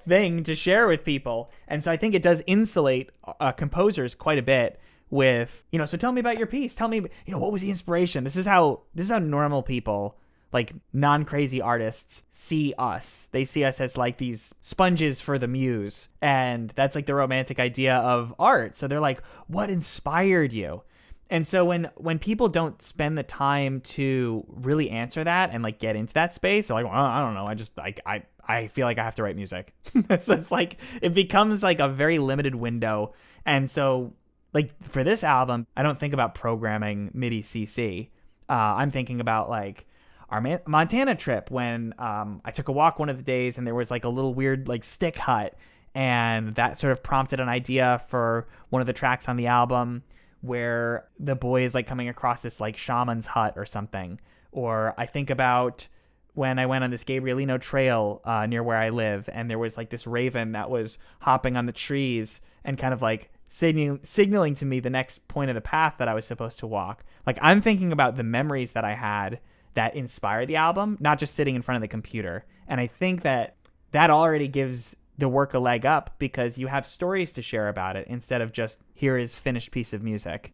thing to share with people. And so I think it does insulate composers quite a bit with, you know, so tell me about your piece. Tell me, you know, what was the inspiration? This is how normal people, like non-crazy artists, see us. They see us as like these sponges for the muse. And that's like the romantic idea of art. So they're like, what inspired you? And so when people don't spend the time to really answer that and like get into that space, they're like, well, I don't know. I just like, I feel like I have to write music. So it's like, it becomes like a very limited window. And so like for this album, I don't think about programming MIDI CC. I'm thinking about like our Montana trip when I took a walk one of the days and there was like a little weird like stick hut. And that sort of prompted an idea for one of the tracks on the album where the boy is like coming across this like shaman's hut or something. Or I think about when I went on this Gabrielino trail near where I live, and there was like this raven that was hopping on the trees and kind of like signaling to me the next point of the path that I was supposed to walk. Like, I'm thinking about the memories that I had that inspired the album, not just sitting in front of the computer. And I think that already gives the work a leg up because you have stories to share about it instead of just here is finished piece of music.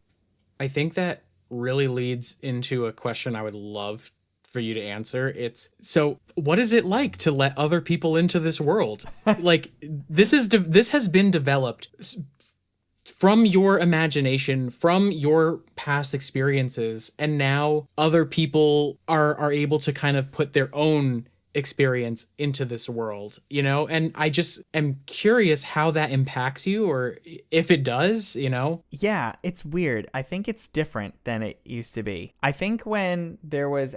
I think that really leads into a question I would love for you to answer. It's, so what is it like to let other people into this world? Like, this has been developed from your imagination, from your past experiences, and now other people are able to kind of put their own experience into this world, you know? And I just am curious how that impacts you, or if it does, you know? Yeah, it's weird. I think it's different than it used to be. I think when there was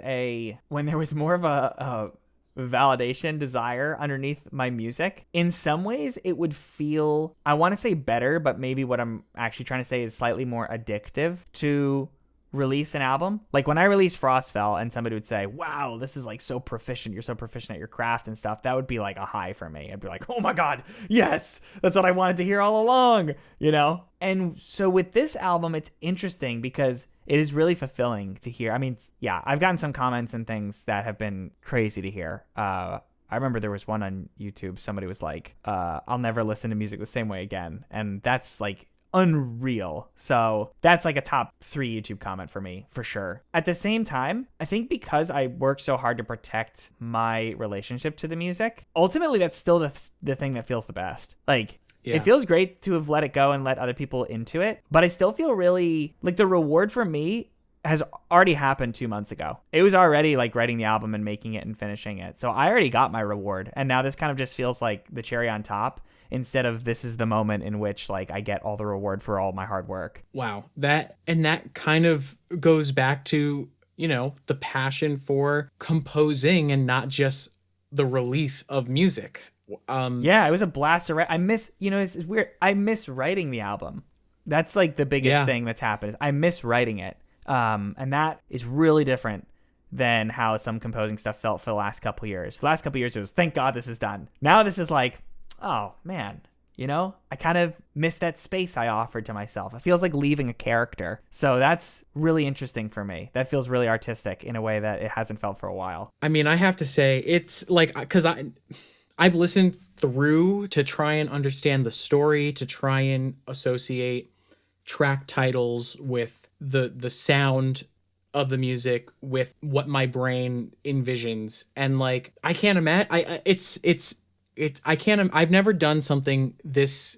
more of a validation desire underneath my music, in some ways it would feel, I want to say better, but maybe what I'm actually trying to say is slightly more addictive to release an album. Like when I released Frostfell and somebody would say, wow, this is like so proficient, you're so proficient at your craft and stuff, that would be like a high for me. I'd be like, oh my god, yes, that's what I wanted to hear all along, you know? And so with this album, it's interesting because it is really fulfilling to hear. I mean, yeah, I've gotten some comments and things that have been crazy to hear. I remember there was one on YouTube, somebody was like, I'll never listen to music the same way again. And that's like unreal. So that's like a top 3 YouTube comment for me, for sure. At the same time, I think because I worked so hard to protect my relationship to the music, ultimately that's still the thing that feels the best. Like, yeah. It feels great to have let it go and let other people into it, but I still feel really like the reward for me has already happened 2 months ago. It was already like writing the album and making it and finishing it. So I already got my reward. And now this kind of just feels like the cherry on top, instead of this is the moment in which like I get all the reward for all my hard work. Wow. That kind of goes back to, you know, the passion for composing and not just the release of music. Yeah, it was a blast to write. It's weird. I miss writing the album. That's like the biggest thing that's happened is I miss writing it. And that is really different than how some composing stuff felt for the last couple years. For the last couple years, it was, thank God this is done. Now this is like, oh man, you know, I kind of miss that space I offered to myself. It feels like leaving a character. So that's really interesting for me. That feels really artistic in a way that it hasn't felt for a while. I mean, I have to say it's like, because I've listened through to try and understand the story, to try and associate track titles with the sound of the music with what my brain envisions. And like, I can't imagine, I've never done something this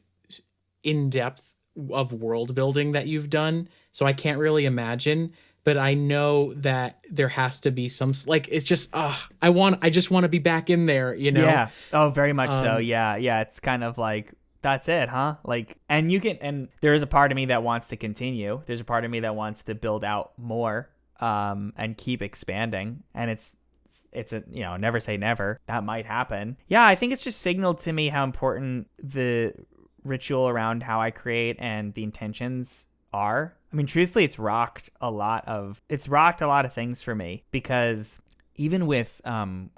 in depth of world building that you've done. So I can't really imagine, but I know that there has to be some, like, it's just, I just want to be back in there, you know? Yeah. Oh, very much so. Yeah. Yeah. It's kind of like, that's it, huh? Like, and there is a part of me that wants to continue. There's a part of me that wants to build out more, and keep expanding. And it's a, you know, never say never. That might happen. Yeah. I think it's just signaled to me how important the ritual around how I create and the intentions are. I mean, truthfully, it's rocked a lot of things for me, because even with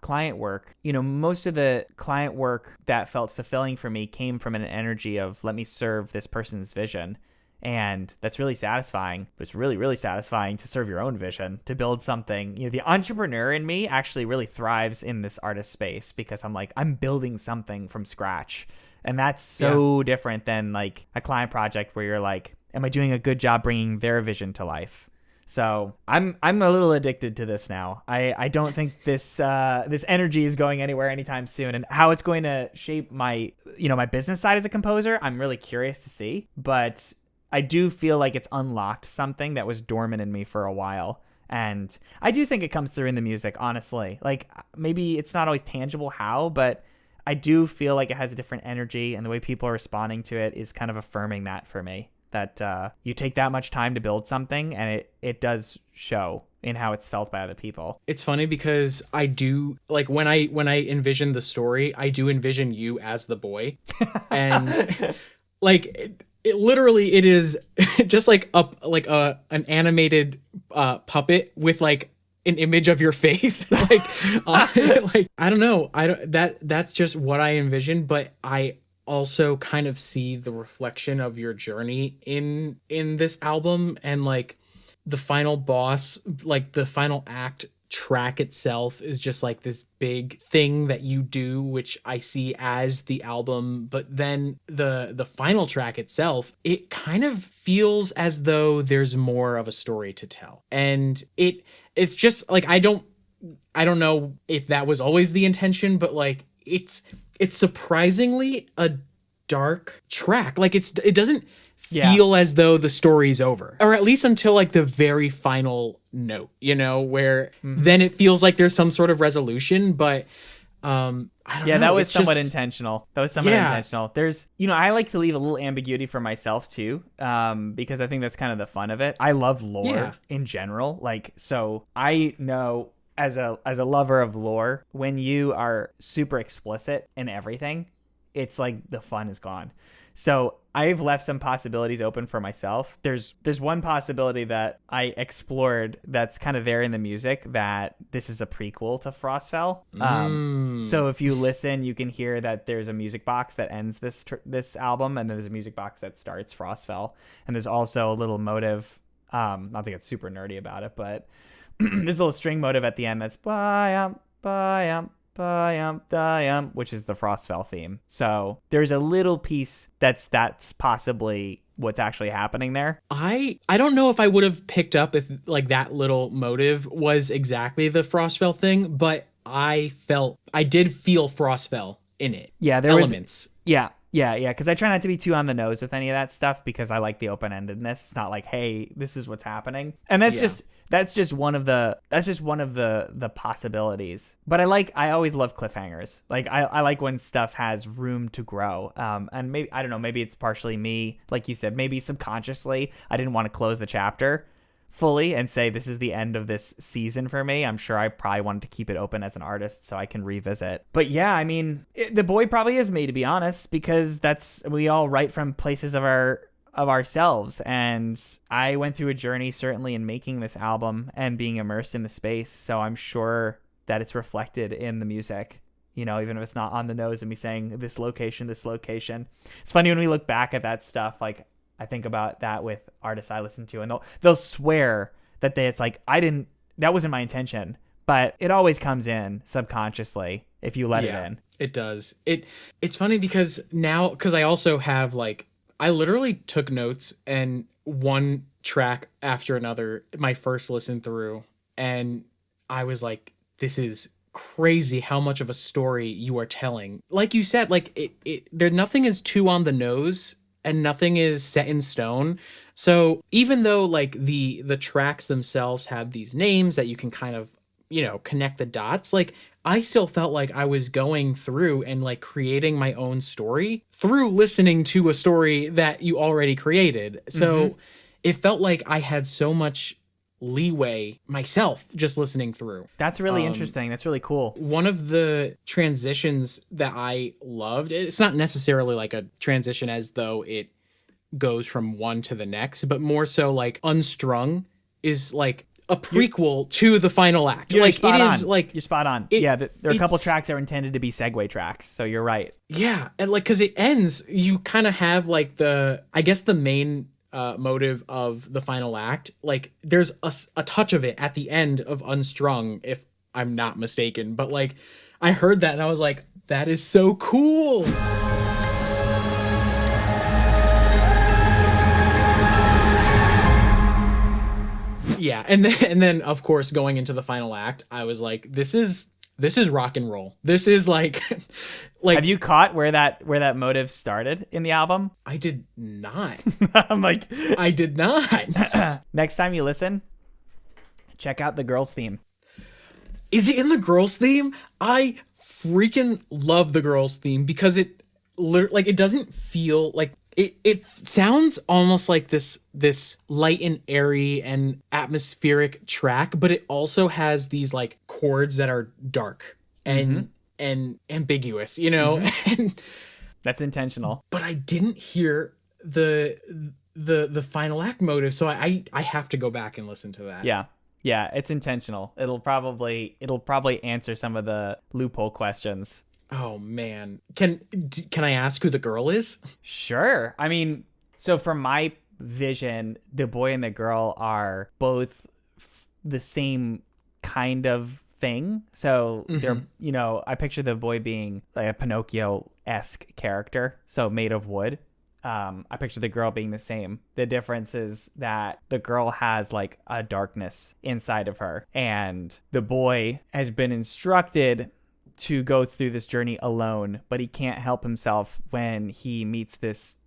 client work, you know, most of the client work that felt fulfilling for me came from an energy of, let me serve this person's vision. And that's really satisfying. But it's really, really satisfying to serve your own vision, to build something. You know, the entrepreneur in me actually really thrives in this artist space, because I'm like, I'm building something from scratch. And that's so different than like a client project where you're like, am I doing a good job bringing their vision to life? So I'm a little addicted to this now. I don't think this energy is going anywhere anytime soon, and how it's going to shape my business side as a composer, I'm really curious to see. But I do feel like it's unlocked something that was dormant in me for a while. And I do think it comes through in the music, honestly. Like, maybe it's not always tangible how, but I do feel like it has a different energy, and the way people are responding to it is kind of affirming that for me. That you take that much time to build something, and it does show in how it's felt by other people. It's funny because I do, like, when I envision the story, I do envision you as the boy. And like it literally, it is just like an animated puppet with like an image of your face. Like I don't know. That's just what I envision, but I also kind of see the reflection of your journey in this album. And like the final boss, like the final act track itself is just like this big thing that you do, which I see as the album. But then the final track itself, it kind of feels as though there's more of a story to tell. And it's just like, I don't I don't know if that was always the intention, but like it's surprisingly a dark track. Like it doesn't feel as though the story's over, or at least until like the very final note, you know, where then it feels like there's some sort of resolution. But I don't know. That was somewhat intentional. Intentional. There's, I like to leave a little ambiguity for myself too, because I think that's kind of the fun of it. I love lore in general. Like, so I know as a lover of lore, when you are super explicit in everything, it's like the fun is gone. So I've left some possibilities open for myself. There's one possibility that I explored that's kind of there in the music, that this is a prequel to Frostfell. So if you listen, you can hear that there's a music box that ends this album, and then there's a music box that starts Frostfell. And there's also a little motive, not to get super nerdy about it, but there's a little string motive at the end that's ba-yum, ba-yum, which is the Frostfell theme. So there's a little piece that's possibly what's actually happening there. I don't know if I would have picked up if like that little motive was exactly the Frostfell thing, but I did feel Frostfell in it. Yeah, there elements. Yeah, because I try not to be too on the nose with any of that stuff, because I like the open-endedness. It's not like, hey, this is what's happening. And that's just one of the possibilities. But I always love cliffhangers. Like I like when stuff has room to grow. And maybe, I don't know, maybe it's partially me, like you said, maybe subconsciously I didn't want to close the chapter fully and say this is the end of this season for me. I'm sure I probably wanted to keep it open as an artist so I can revisit. But yeah, I mean, the boy probably is me, to be honest, because we all write from places of ourselves, and I went through a journey certainly in making this album and being immersed in the space, so I'm sure that it's reflected in the music, even if it's not on the nose of me saying this location. It's funny when we look back at that stuff, like I think about that with artists I listen to, and they'll swear that it's like, that wasn't my intention, but it always comes in subconsciously if you let it in. It does. It's funny because I also have like, I literally took notes, and one track after another, my first listen through, and I was like, this is crazy how much of a story you are telling. Like you said, like nothing is too on the nose and nothing is set in stone. So even though like the tracks themselves have these names that you can kind of, connect the dots, like I still felt like I was going through and like creating my own story through listening to a story that you already created. So it felt like I had so much leeway myself just listening through. That's really interesting. That's really cool. One of the transitions that I loved, it's not necessarily like a transition as though it goes from one to the next, but more so like Unstrung is like a prequel to the final act. You're like spot it is on. like you're spot on. There are a couple tracks that are intended to be segue tracks, so you're right. Yeah, and like because it ends, you kind of have like the main motive of the final act. Like there's a touch of it at the end of Unstrung, if I'm not mistaken. But like I heard that and I was like, that is so cool. Yeah, and then of course going into the final act, I was like, this is rock and roll. This is like Have you caught where that motive started in the album? I did not. I'm like, I did not. Next time you listen, check out the girls' theme. Is it in the girls' theme? I freaking love the girls' theme because it doesn't feel like it sounds almost like this light and airy and atmospheric track, but it also has these like chords that are dark and ambiguous, and that's intentional. But I didn't hear the final act motive, so I have to go back and listen to that. Yeah, it's intentional. It'll probably answer some of the loophole questions. Oh man, can I ask who the girl is? Sure. I mean, so from my vision, the boy and the girl are both the same kind of thing. So they're, I picture the boy being like a Pinocchio-esque character, so made of wood. I picture the girl being the same. The difference is that the girl has like a darkness inside of her, and the boy has been instructed to go through this journey alone, but he can't help himself when he meets this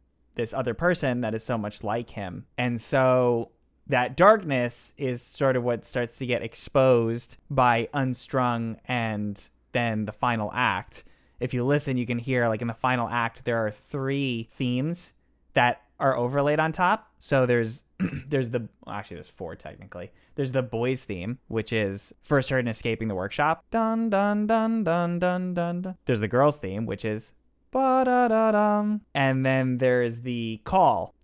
other person that is so much like him. And so that darkness is sort of what starts to get exposed by Unstrung and then the final act. If you listen, you can hear, like, in the final act, there are 3 themes that are overlaid on top. So there's there's 4 technically. There's the boys theme, which is first heard in Escaping the Workshop. Dun dun dun dun dun dun dun. There's the girls theme, which is ba da da dum. And then there's the call,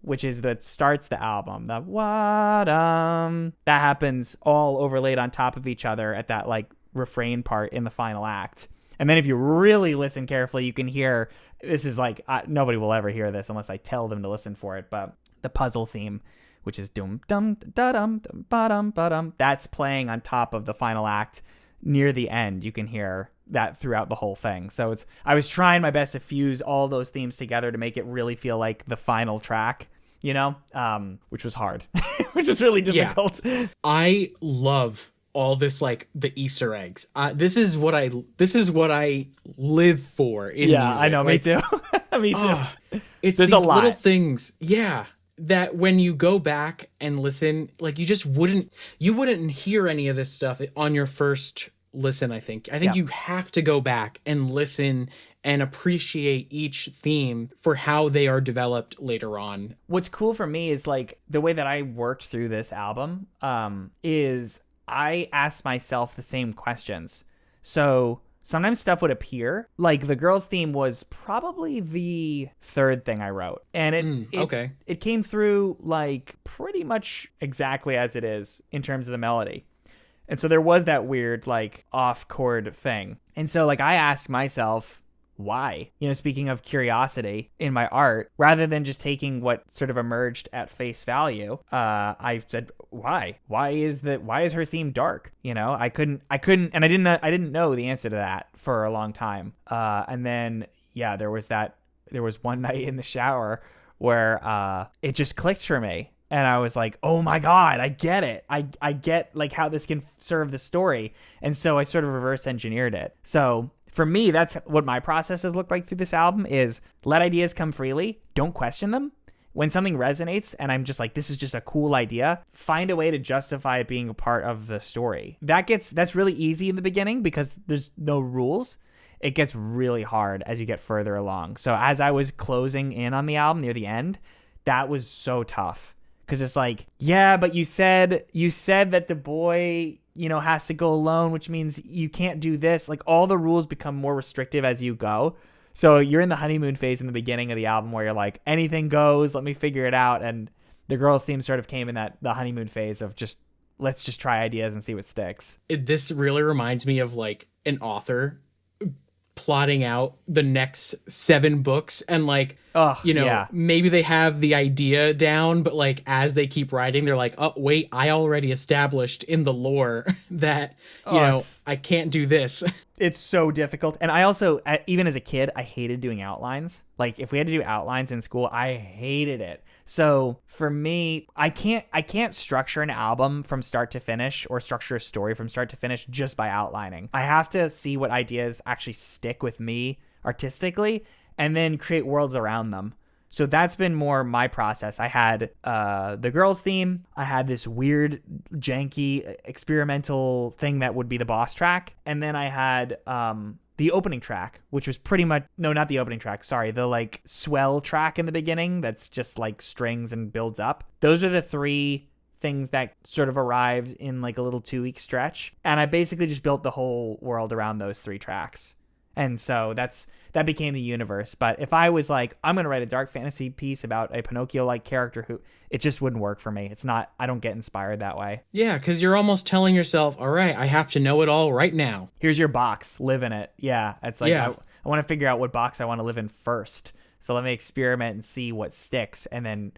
which is that starts the album. The wa dum. That happens all overlaid on top of each other at that like refrain part in the final act. And then if you really listen carefully, you can hear, this is like, nobody will ever hear this unless I tell them to listen for it, but the puzzle theme, which is dum dum da dum dum ba dum ba dum, that's playing on top of the final act near the end. You can hear that throughout the whole thing. So I was trying my best to fuse all those themes together to make it really feel like the final track, you know, which was hard, which was really difficult. Yeah. I love all this, like the Easter eggs. This is what I live for in music. I know, like, me too. Me too. It's There's these a lot. little things, that when you go back and listen, like you wouldn't hear any of this stuff on your first listen. I think you have to go back and listen and appreciate each theme for how they are developed later on. What's cool for me is like the way that I worked through this album is I asked myself the same questions. So sometimes stuff would appear. Like the girls' theme was probably the 3rd thing I wrote. And it came through like pretty much exactly as it is in terms of the melody. And so there was that weird like off chord thing. And so like I asked myself, why? You know, speaking of curiosity in my art, rather than just taking what sort of emerged at face value, I said, why? Why is her theme dark? You know, I couldn't, and I didn't know the answer to that for a long time. And then, there was one night in the shower where it just clicked for me. And I was like, oh my God, I get it. I get like how this can serve the story. And so I sort of reverse engineered it. So for me, that's what my process has looked like through this album is let ideas come freely. Don't question them. When something resonates and I'm just like, this is just a cool idea, find a way to justify it being a part of the story. That's really easy in the beginning because there's no rules. It gets really hard as you get further along. So as I was closing in on the album near the end, that was so tough. Because it's like, yeah, but you said that the boy, you know, has to go alone, which means you can't do this. Like all the rules become more restrictive as you go. So you're in the honeymoon phase in the beginning of the album where you're like, anything goes, let me figure it out. And the girls' theme sort of came in the honeymoon phase of just, let's just try ideas and see what sticks. This really reminds me of like an author plotting out the next 7 books and like, maybe they have the idea down, but like as they keep writing, they're like, oh wait, I already established in the lore that, I can't do this. It's so difficult. And I also, even as a kid, I hated doing outlines. Like if we had to do outlines in school, I hated it. So for me, I can't structure an album from start to finish or structure a story from start to finish just by outlining. I have to see what ideas actually stick with me artistically and then create worlds around them. So that's been more my process. I had the girls' theme. I had this weird, janky, experimental thing that would be the boss track. And then I had the opening track, which was pretty much... No, not the opening track. Sorry. The, like, swell track in the beginning that's just, like, strings and builds up. Those are the 3 things that sort of arrived in, like, a little 2-week stretch. And I basically just built the whole world around those 3 tracks. And so that became the universe. But if I was like, I'm going to write a dark fantasy piece about a Pinocchio-like character who, it just wouldn't work for me. It's not, I don't get inspired that way. Yeah, because you're almost telling yourself, all right, I have to know it all right now. Here's your box, live in it. Yeah, it's like, I want to figure out what box I want to live in first. So let me experiment and see what sticks. And then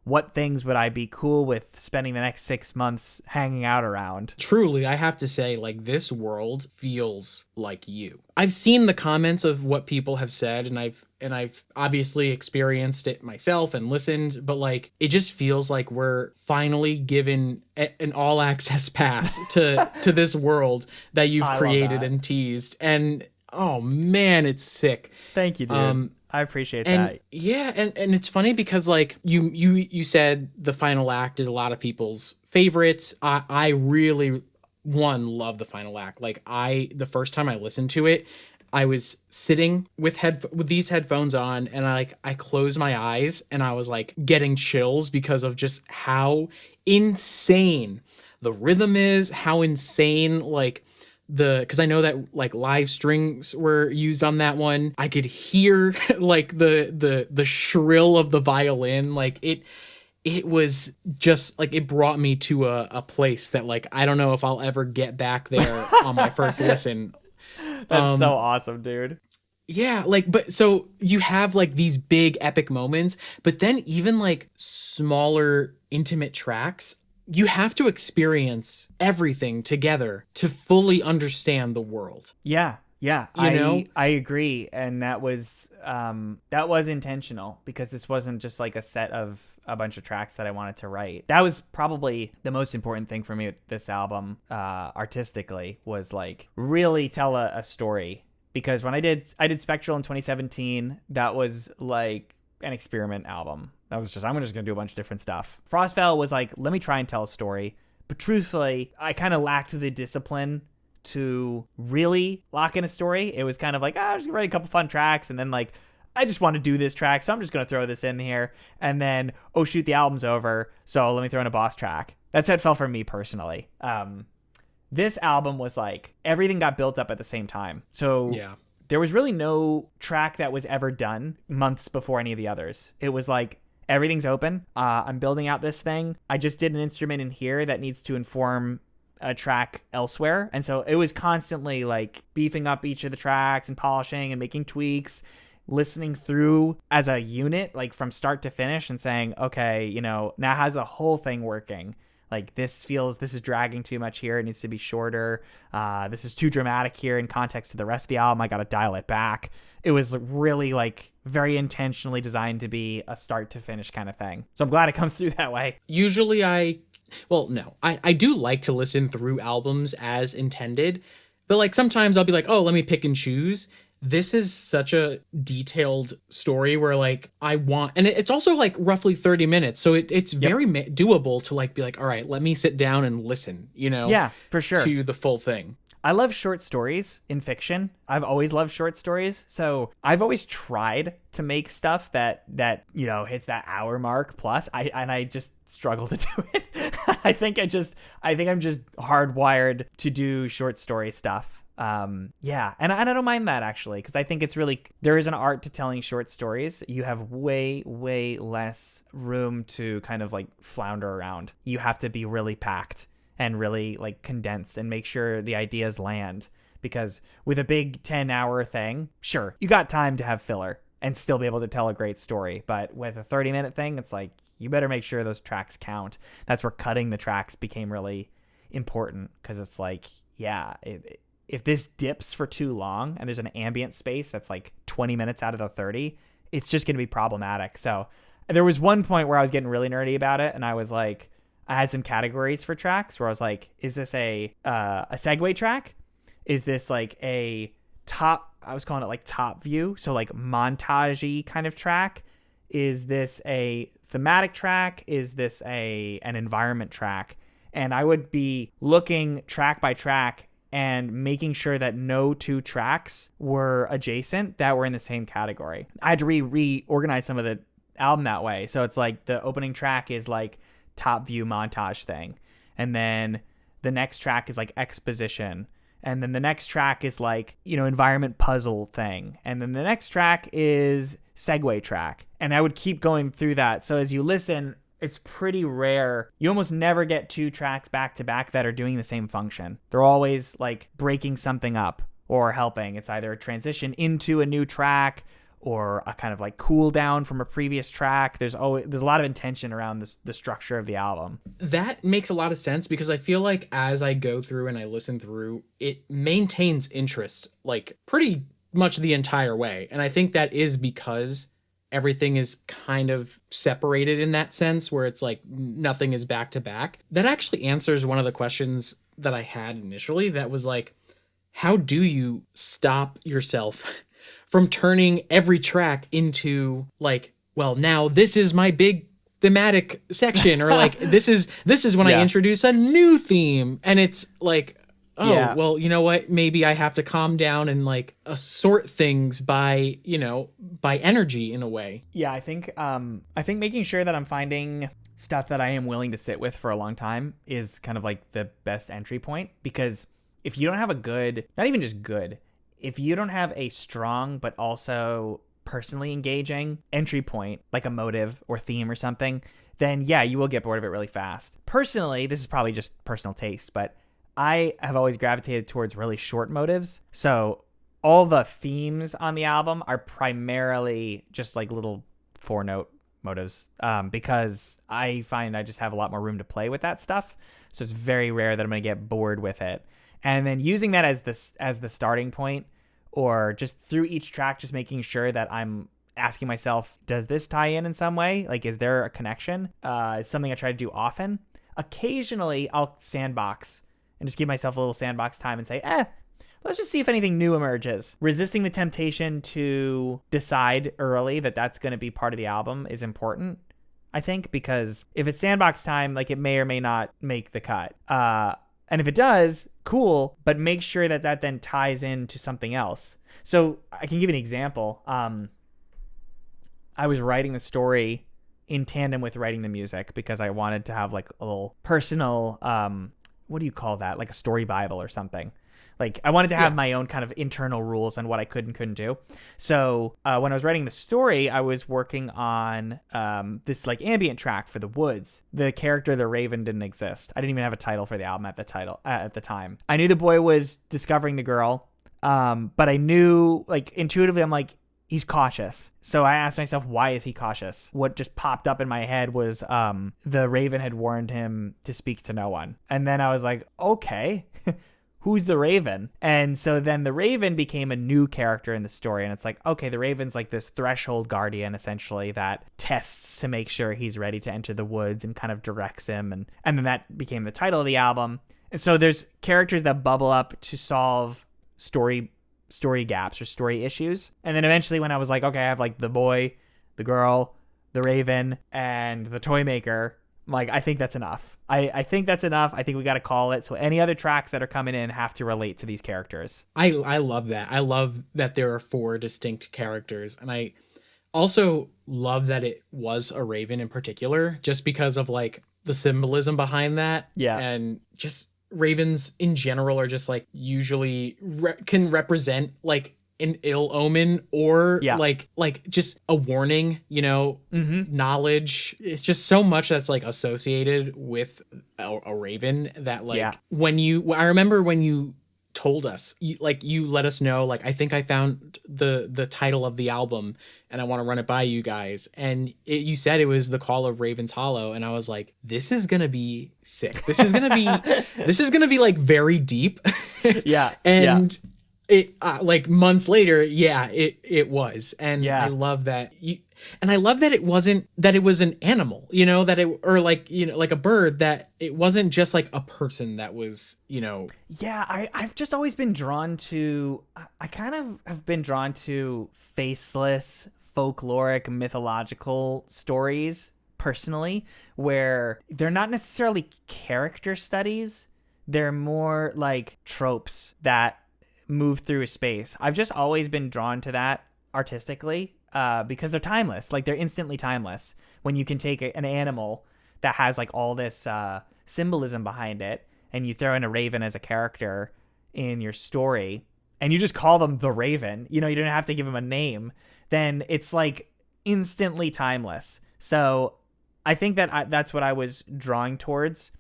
what things would I be cool with spending the next 6 months hanging out around. Truly, I have to say, like, this world feels like you. I've seen the comments of what people have said, and I've obviously experienced it myself and listened, but like, it just feels like we're finally given an all access pass to this world that you've created and teased. And oh man, it's sick. Thank you, dude. I appreciate and that. Yeah, and it's funny because like you said the final act is a lot of people's favorites. I really love the final act. Like the first time I listened to it, I was sitting with these headphones on, and I closed my eyes and I was like getting chills because of just how insane the rhythm is, how insane like because I know that like live strings were used on that one. I could hear like the shrill of the violin. Like it was just like, it brought me to a place that like, I don't know if I'll ever get back there on my first listen. That's so awesome, dude. Yeah, like, but so you have like these big epic moments, but then even like smaller intimate tracks, you have to experience everything together to fully understand the world. Yeah. I agree, and that was intentional, because this wasn't just like a set of a bunch of tracks that I wanted to write. That was probably the most important thing for me with this album, artistically, was like really tell a story. Because when I did Spectral in 2017, that was like an experiment album. That was just, I'm just gonna do a bunch of different stuff. Frostfell was like, let me try and tell a story. But truthfully, I kind of lacked the discipline to really lock in a story. It was kind of like, I'm just gonna write a couple fun tracks, and then like, I just want to do this track, so I'm just gonna throw this in here. And then, oh shoot, the album's over, so let me throw in a boss track. That's how it felt for me personally. This album was like, everything got built up at the same time. So yeah. There was really no track that was ever done months before any of the others. It was like, everything's open. I'm building out this thing. I just did an instrument in here that needs to inform a track elsewhere. And so it was constantly like beefing up each of the tracks and polishing and making tweaks, listening through as a unit, like from start to finish, and saying, okay, now how's the whole thing working? Like, this is dragging too much here. It needs to be shorter. This is too dramatic here in context to the rest of the album. I got to dial it back. It was really like very intentionally designed to be a start to finish kind of thing. So I'm glad it comes through that way. Usually I do like to listen through albums as intended, but like sometimes I'll be like, oh, let me pick and choose. This is such a detailed story where like and it's also like roughly 30 minutes. So it's very doable to like be like, all right, let me sit down and listen, Yeah, for sure. To the full thing. I love short stories in fiction. I've always loved short stories. So I've always tried to make stuff that hits that hour mark plus. I just struggle to do it. I think I'm just hardwired to do short story stuff. And I don't mind that, actually, because I think it's really, there is an art to telling short stories. You have way, way less room to kind of like flounder around. You have to be really packed and really like condensed and make sure the ideas land, because with a big 10-hour thing, sure, you got time to have filler and still be able to tell a great story. But with a 30-minute thing, it's like, you better make sure those tracks count. That's where cutting the tracks became really important, because it's like, if this dips for too long and there's an ambient space that's like 20 minutes out of the 30, it's just going to be problematic. So there was one point where I was getting really nerdy about it, and I was like, I had some categories for tracks where I was like, is this a segue track? Is this like a top, I was calling it like top view, so like montage-y kind of track? Is this a thematic track? Is this an environment track? And I would be looking track by track and making sure that no two tracks were adjacent that were in the same category. I had to reorganize some of the album that way. So it's like the opening track is like top view montage thing, and then the next track is like exposition, and then the next track is like environment puzzle thing, and then the next track is segue track, and I would keep going through that. So as you listen, it's pretty rare. You almost never get two tracks back to back that are doing the same function. They're always like breaking something up or helping. It's either a transition into a new track, or a kind of like cool down from a previous track. There's a lot of intention around the structure of the album. That makes a lot of sense because I feel like as I go through and I listen through, it maintains interest like pretty much the entire way. And I think that is because everything is kind of separated in that sense where it's like nothing is back to back. That actually answers one of the questions that I had initially that was like, how do you stop yourself from turning every track into like, well, now this is my big thematic section, or like this is when I introduce a new theme, and it's like, oh, well, you know what? Maybe I have to calm down and like assort things by energy in a way. Yeah, I think making sure that I'm finding stuff that I am willing to sit with for a long time is kind of like the best entry point, because if you don't have a good, not even just good, if you don't have a strong but also personally engaging entry point, like a motive or theme or something, then yeah, you will get bored of it really fast. Personally, this is probably just personal taste, but I have always gravitated towards really short motives. So all the themes on the album are primarily just like little 4-note motives, because I find I just have a lot more room to play with that stuff. So it's very rare that I'm going to get bored with it. And then using that as the starting point, or just through each track, just making sure that I'm asking myself, does this tie in some way? Like, is there a connection? It's something I try to do often. Occasionally, I'll sandbox and just give myself a little sandbox time and say, let's just see if anything new emerges. Resisting the temptation to decide early that that's going to be part of the album is important, I think, because if it's sandbox time, like, it may or may not make the cut. And if it does, cool, but make sure that that then ties into something else. So I can give you an example. I was writing the story in tandem with writing the music because I wanted to have like a little personal, what do you call that? Like a story Bible or something. Like, I wanted to have my own kind of internal rules on what I could and couldn't do. So when I was writing the story, I was working on this like ambient track for the woods. The character, the Raven, didn't exist. I didn't even have a title for the album at the time. I knew the boy was discovering the girl, but I knew, like, intuitively, I'm like, he's cautious. So I asked myself, why is he cautious? What just popped up in my head was the Raven had warned him to speak to no one. And then I was like, okay. Who's the Raven? And so then the Raven became a new character in the story. And it's like, okay, the Raven's like this threshold guardian, essentially, that tests to make sure he's ready to enter the woods and kind of directs him. And then that became the title of the album. And so there's characters that bubble up to solve story gaps or story issues. And then eventually when I was like, okay, I have like the boy, the girl, the Raven, and the toy maker, I'm like, I think that's enough. I think that's enough. I think we got to call it. So any other tracks that are coming in have to relate to these characters. I love that. I love that there are 4 distinct characters. And I also love that it was a Raven in particular, just because of like the symbolism behind that. Yeah. And just Ravens in general are just like usually can represent like an ill omen or like just a warning, knowledge. It's just so much that's like associated with a Raven that like I remember when you told us, you let us know, like, I think I found the title of the album and I want to run it by you guys. And you said it was The Call of Raven's Hollow. And I was like, this is going to be sick. This is going to be like very deep. Yeah. And it like months later, it was. And I love that and I love that it wasn't that it was an animal, that it, or like, like a bird, that it wasn't just like a person that was, Yeah, I've just always been drawn to, I kind of have been drawn to faceless, folkloric, mythological stories personally, where they're not necessarily character studies. They're more like tropes that move through a space. I've just always been drawn to that artistically because they're timeless. Like, they're instantly timeless. When you can take an animal that has like all this symbolism behind it, and you throw in a Raven as a character in your story, and you just call them the Raven, you don't have to give them a name, then it's like instantly timeless. So I think that that's what I was drawing towards.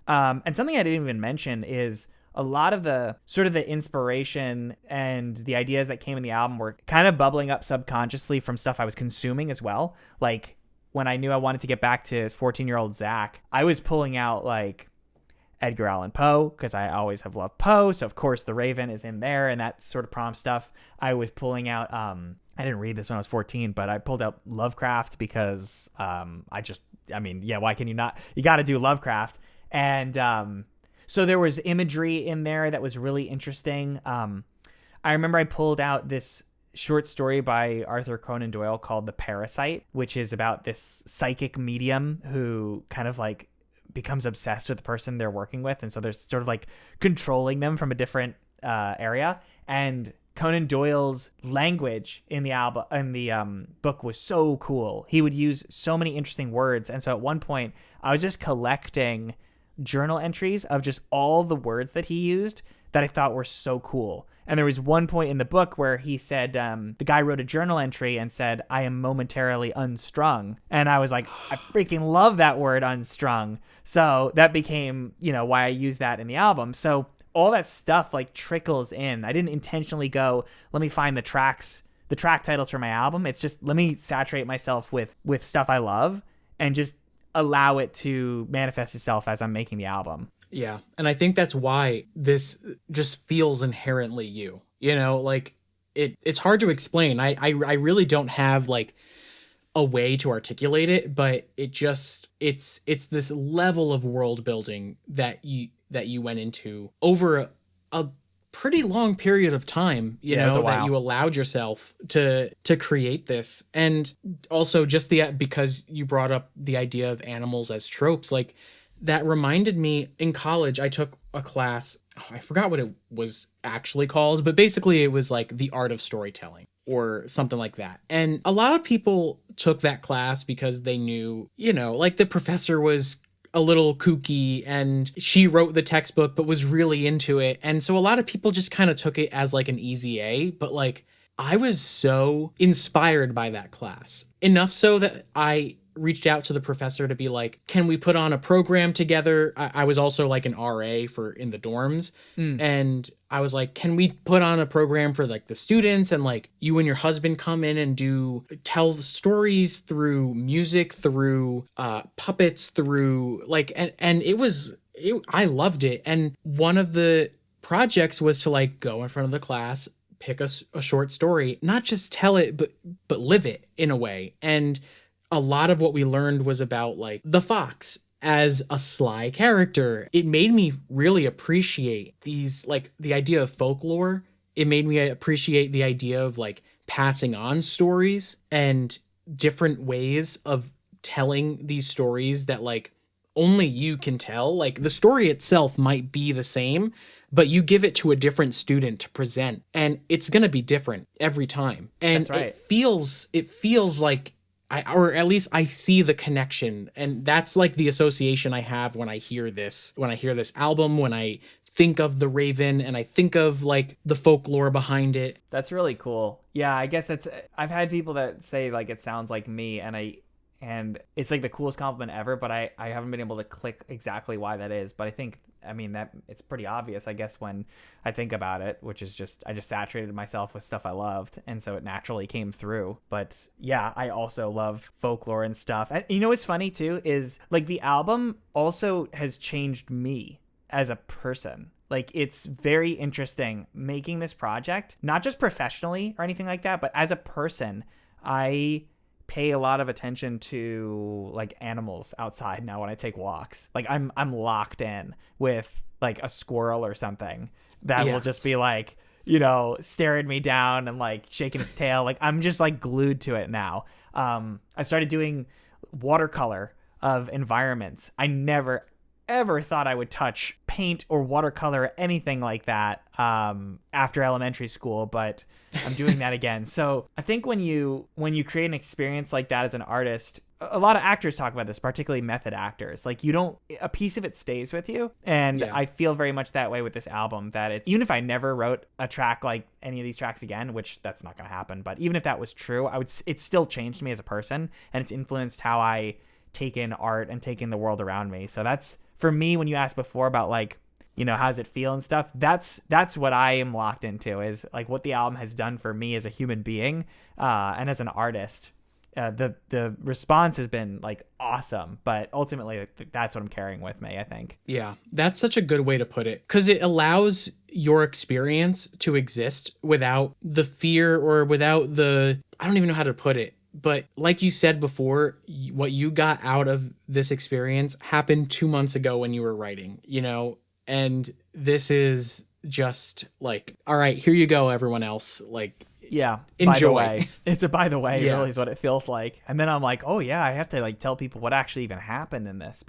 And something I didn't even mention is a lot of the sort of the inspiration and the ideas that came in the album were kind of bubbling up subconsciously from stuff I was consuming as well. Like when I knew I wanted to get back to 14-year-old Zach, I was pulling out like Edgar Allan Poe because I always have loved Poe. So of course The Raven is in there and that sort of prompt stuff. I was pulling out, I didn't read this when I was 14, but I pulled out Lovecraft because why can you not? You got to do Lovecraft. And so there was imagery in there that was really interesting. I remember I pulled out this short story by Arthur Conan Doyle called The Parasite, which is about this psychic medium who kind of like becomes obsessed with the person they're working with. And so they're sort of like controlling them from a different area. And Conan Doyle's language in the book was so cool. He would use so many interesting words. And so at one point I was just collecting journal entries of just all the words that he used that I thought were so cool. And there was one point in the book where he said, the guy wrote a journal entry and said, "I am momentarily unstrung." And I was like, I freaking love that word, unstrung. So that became, why I used that in the album. So all that stuff like trickles in. I didn't intentionally go, let me find the track titles for my album. It's just, let me saturate myself with stuff I love and just allow it to manifest itself as I'm making the album. Yeah. And I think that's why this just feels inherently you, like it's hard to explain. I really don't have like a way to articulate it, but it's this level of world building that you went into over a pretty long period of time, that you allowed yourself to create this. And also just because you brought up the idea of animals as tropes, like that reminded me in college, I took a class. I forgot what it was actually called, but basically it was like the art of storytelling or something like that. And a lot of people took that class because they knew, like the professor was a little kooky and she wrote the textbook but was really into it. And so a lot of people just kind of took it as like an easy A, but like I was so inspired by that class. Enough so that I reached out to the professor to be like, can we put on a program together? I was also like an RA in the dorms. And I was like, can we put on a program for like the students and like you and your husband come in and tell the stories through music, through puppets, through like, and I loved it. And one of the projects was to like go in front of the class, pick a short story, not just tell it, but live it in a way. And a lot of what we learned was about like the fox as a sly character. It made me really appreciate these, like the idea of folklore. It made me appreciate the idea of like passing on stories and different ways of telling these stories that like only you can tell. Like the story itself might be the same, but you give it to a different student to present and it's going to be different every time. And That's right. it feels like or at least I see the connection, and that's like the association I have when I hear this album, when I think of The Raven and I think of like the folklore behind it. That's really cool. Yeah, I guess I've had people that say like it sounds like me, and it's like the coolest compliment ever, but I haven't been able to click exactly why that is. But I mean that it's pretty obvious, I guess, when I think about it, which is just I just saturated myself with stuff I loved, and so it naturally came through. But yeah, I also love folklore and stuff. And what's funny too is like the album also has changed me as a person. Like it's very interesting making this project, not just professionally or anything like that, but as a person, I pay a lot of attention to like animals outside now when I take walks. Like I'm locked in with like a squirrel or something that will just be like, staring me down and like shaking its tail. Like I'm just like glued to it now. I started doing watercolor of environments. I never ever thought I would touch paint or watercolor or anything like that after elementary school, but I'm doing that again. So I think when you create an experience like that as an artist, a lot of actors talk about this, particularly method actors. Like a piece of it stays with you. And I feel very much that way with this album, that even if I never wrote a track like any of these tracks again, which that's not going to happen, but even if that was true, it still changed me as a person, and it's influenced how I take in art and take in the world around me. So that's, for me, when you asked before about like how does it feel and stuff. That's what I am locked into, is like what the album has done for me as a human being, and as an artist. The response has been like awesome, but ultimately that's what I'm carrying with me, I think. Yeah, that's such a good way to put it, because it allows your experience to exist without the fear, or without the, I don't even know how to put it. But like you said before, what you got out of this experience happened 2 months ago when you were writing, and this is just like, all right, here you go, everyone else. Like, yeah, enjoy. By the way. It's a by the way, Yeah. really is what it feels like. And then I'm like, oh yeah, I have to like tell people what actually even happened in this.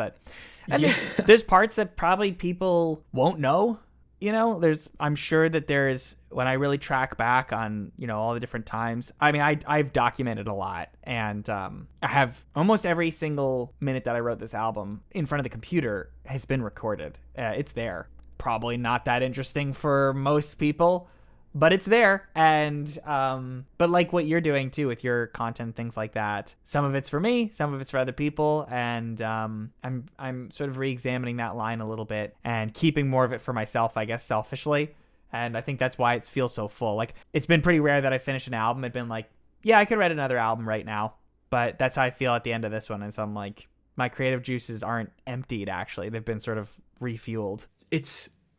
And there's parts that probably people won't know. I'm sure that there's, when I really track back on, all the different times. I mean, I've documented a lot, and I have almost every single minute that I wrote this album in front of the computer has been recorded. It's there. Probably not that interesting for most people, but it's there. And but like what you're doing too with your content, things like that, some of it's for me, some of it's for other people, and I'm sort of re-examining that line a little bit and keeping more of it for myself, I guess, selfishly. And I think that's why it feels so full. Like, it's been pretty rare that I finish an album and been like, yeah, I could write another album right now. But that's how I feel at the end of this one, is I'm like, my creative juices aren't emptied, actually. They've been sort of refueled.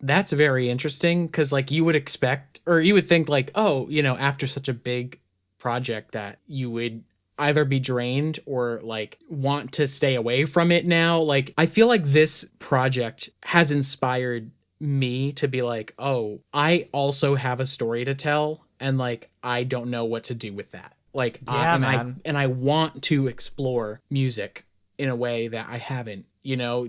That's very interesting, because like you would expect, or you would think like, oh, after such a big project that you would either be drained or like want to stay away from it now. Like, I feel like this project has inspired me to be like, oh, I also have a story to tell, and like I don't know what to do with that. Like, yeah, man. I want to explore music in a way that I haven't,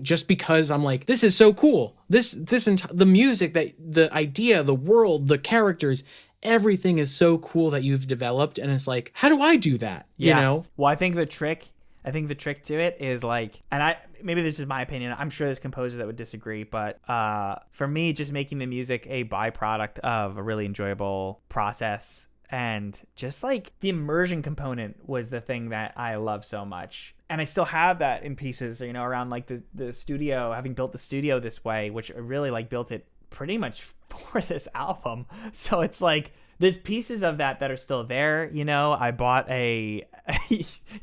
just because I'm like, this is so cool. The music, that the idea, the world, the characters, everything is so cool that you've developed. And it's like, how do I do that? Yeah. Well, I think the trick to it is like, and maybe this is my opinion, I'm sure there's composers that would disagree, but for me, just making the music a byproduct of a really enjoyable process, and just like the immersion component was the thing that I love so much. And I still have that in pieces, around like the studio, having built the studio this way, which I really like built it pretty much for this album. So it's like, there's pieces of that are still there. I bought you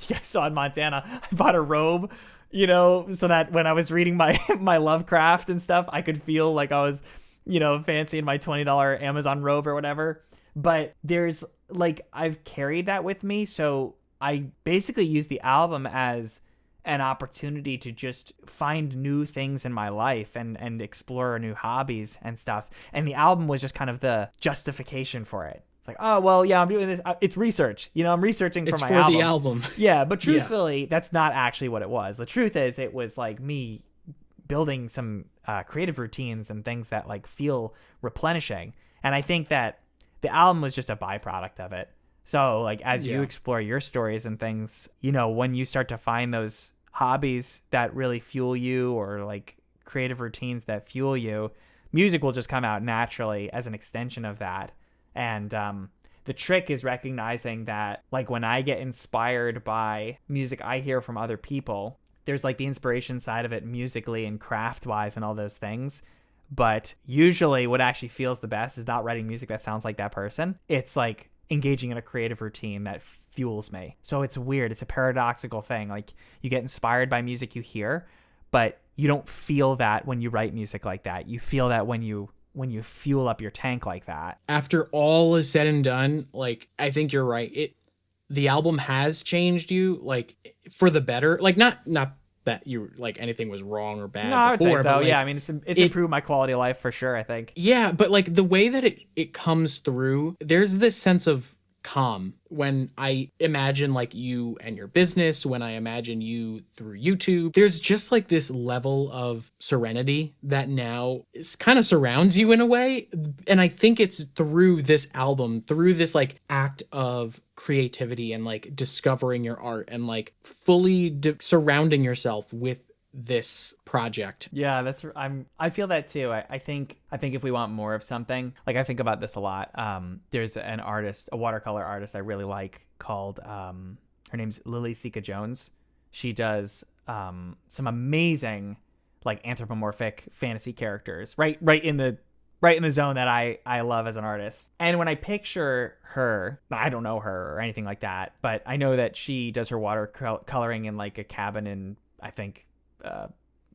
guys saw in Montana, I bought a robe, so that when I was reading my Lovecraft and stuff, I could feel like I was, fancy in my $20 Amazon robe or whatever. But there's like, I've carried that with me. So I basically use the album as an opportunity to just find new things in my life and explore new hobbies and stuff. And the album was just kind of the justification for it. It's like, oh, well, yeah, I'm doing this. It's research. I'm researching for my album. It's for the album. Yeah, but truthfully, that's not actually what it was. The truth is, it was like me building some creative routines and things that like feel replenishing. And I think that the album was just a byproduct of it. So like, as you explore your stories and things, when you start to find those hobbies that really fuel you, or like creative routines that fuel you, music will just come out naturally as an extension of that. And the trick is recognizing that, like, when I get inspired by music I hear from other people, there's like the inspiration side of it musically and craft wise and all those things. But usually what actually feels the best is not writing music that sounds like that person. It's like engaging in a creative routine that fuels me. So it's weird. It's a paradoxical thing. Like, you get inspired by music you hear, but you don't feel that when you write music like that. You feel that when you fuel up your tank like that. After all is said and done, like, I think you're right. The album has changed you, like, for the better. Like, not that you like anything was wrong or bad. No, I would before, say so. But, like, yeah, I mean, it's improved my quality of life for sure, I think. Yeah, but like the way that it comes through, there's this sense of calm when I imagine like you and your business, when I imagine you through YouTube. There's just like this level of serenity that now is kind of surrounds you in a way. And I think it's through this album, through this like act of creativity and like discovering your art and like fully surrounding yourself with this project. Yeah, I feel that too. I think if we want more of something, like, I think about this a lot. There's an artist, a watercolor artist I really like, called her name's Lily Sika Jones. She does some amazing like anthropomorphic fantasy characters, right in the zone that I love as an artist. And when I picture her, I don't know her or anything like that, but I know that she does her watercoloring in like a cabin in, I think,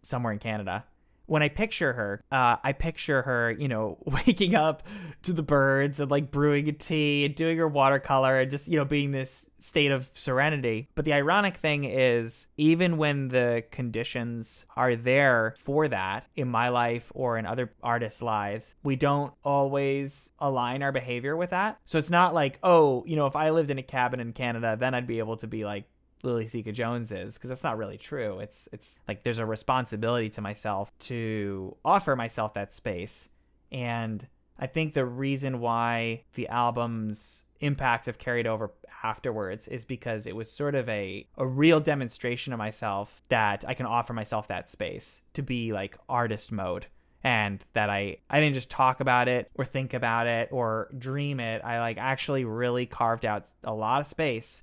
somewhere in Canada. When I picture her, you know, waking up to the birds and like brewing a tea and doing her watercolor and just, you know, being this state of serenity. But the ironic thing is, even when the conditions are there for that in my life or in other artists' lives, we don't always align our behavior with that. So it's not like, oh, you know, if I lived in a cabin in Canada, then I'd be able to be like Lily Sika Jones is, because that's not really true. It's like there's a responsibility to myself to offer myself that space. And I think the reason why the album's impacts have carried over afterwards is because it was sort of a real demonstration of myself that I can offer myself that space to be like artist mode. And that I didn't just talk about it or think about it or dream it. I like actually really carved out a lot of space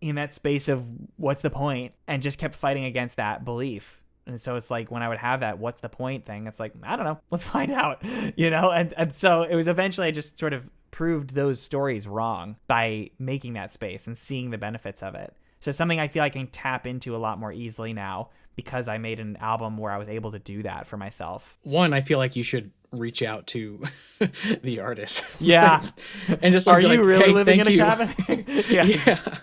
in that space of what's the point, and just kept fighting against that belief. And so it's like when I would have that what's the point thing, it's like, I don't know, let's find out, you know? And so it was eventually I just sort of proved those stories wrong by making that space and seeing the benefits of it. So it's something I feel I can tap into a lot more easily now because I made an album where I was able to do that for myself. One, I feel like you should reach out to the artist. Yeah. And just like, are you like, really hey, living in a you. cabin?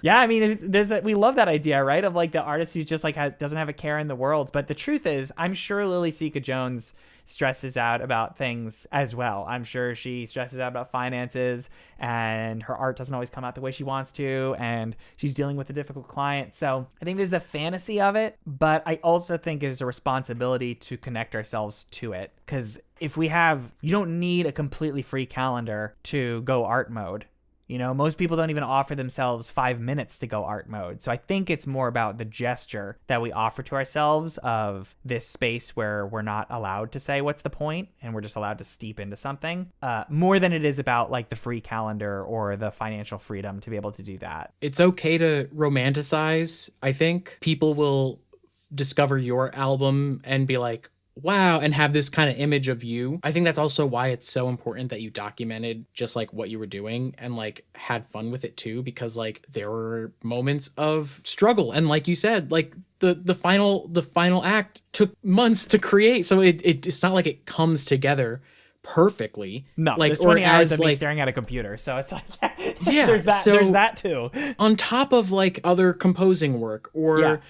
Yeah. I mean, there's that. We love that idea, right? Of like the artist who just like doesn't have a care in the world. But the truth is, I'm sure Lily Sika Jones stresses out about things as well. I'm sure she stresses out about finances, and her art doesn't always come out the way she wants to, and she's dealing with a difficult client. So I think there's the fantasy of it, but I also think there's a responsibility to connect ourselves to it. Because if you don't need a completely free calendar to go art mode. You know, most people don't even offer themselves 5 minutes to go art mode. So I think it's more about the gesture that we offer to ourselves of this space where we're not allowed to say what's the point and we're just allowed to steep into something, more than it is about like the free calendar or the financial freedom to be able to do that. It's okay to romanticize. I think people will discover your album and be like, wow, and have this kind of image of you. I think that's also why it's so important that you documented just like what you were doing and like had fun with it too, because like there were moments of struggle, and like you said, like the final act took months to create, so it's not like it comes together perfectly. No, like, there's 20 hours of me like staring at a computer, so it's like yeah, there's that too, on top of like other composing work or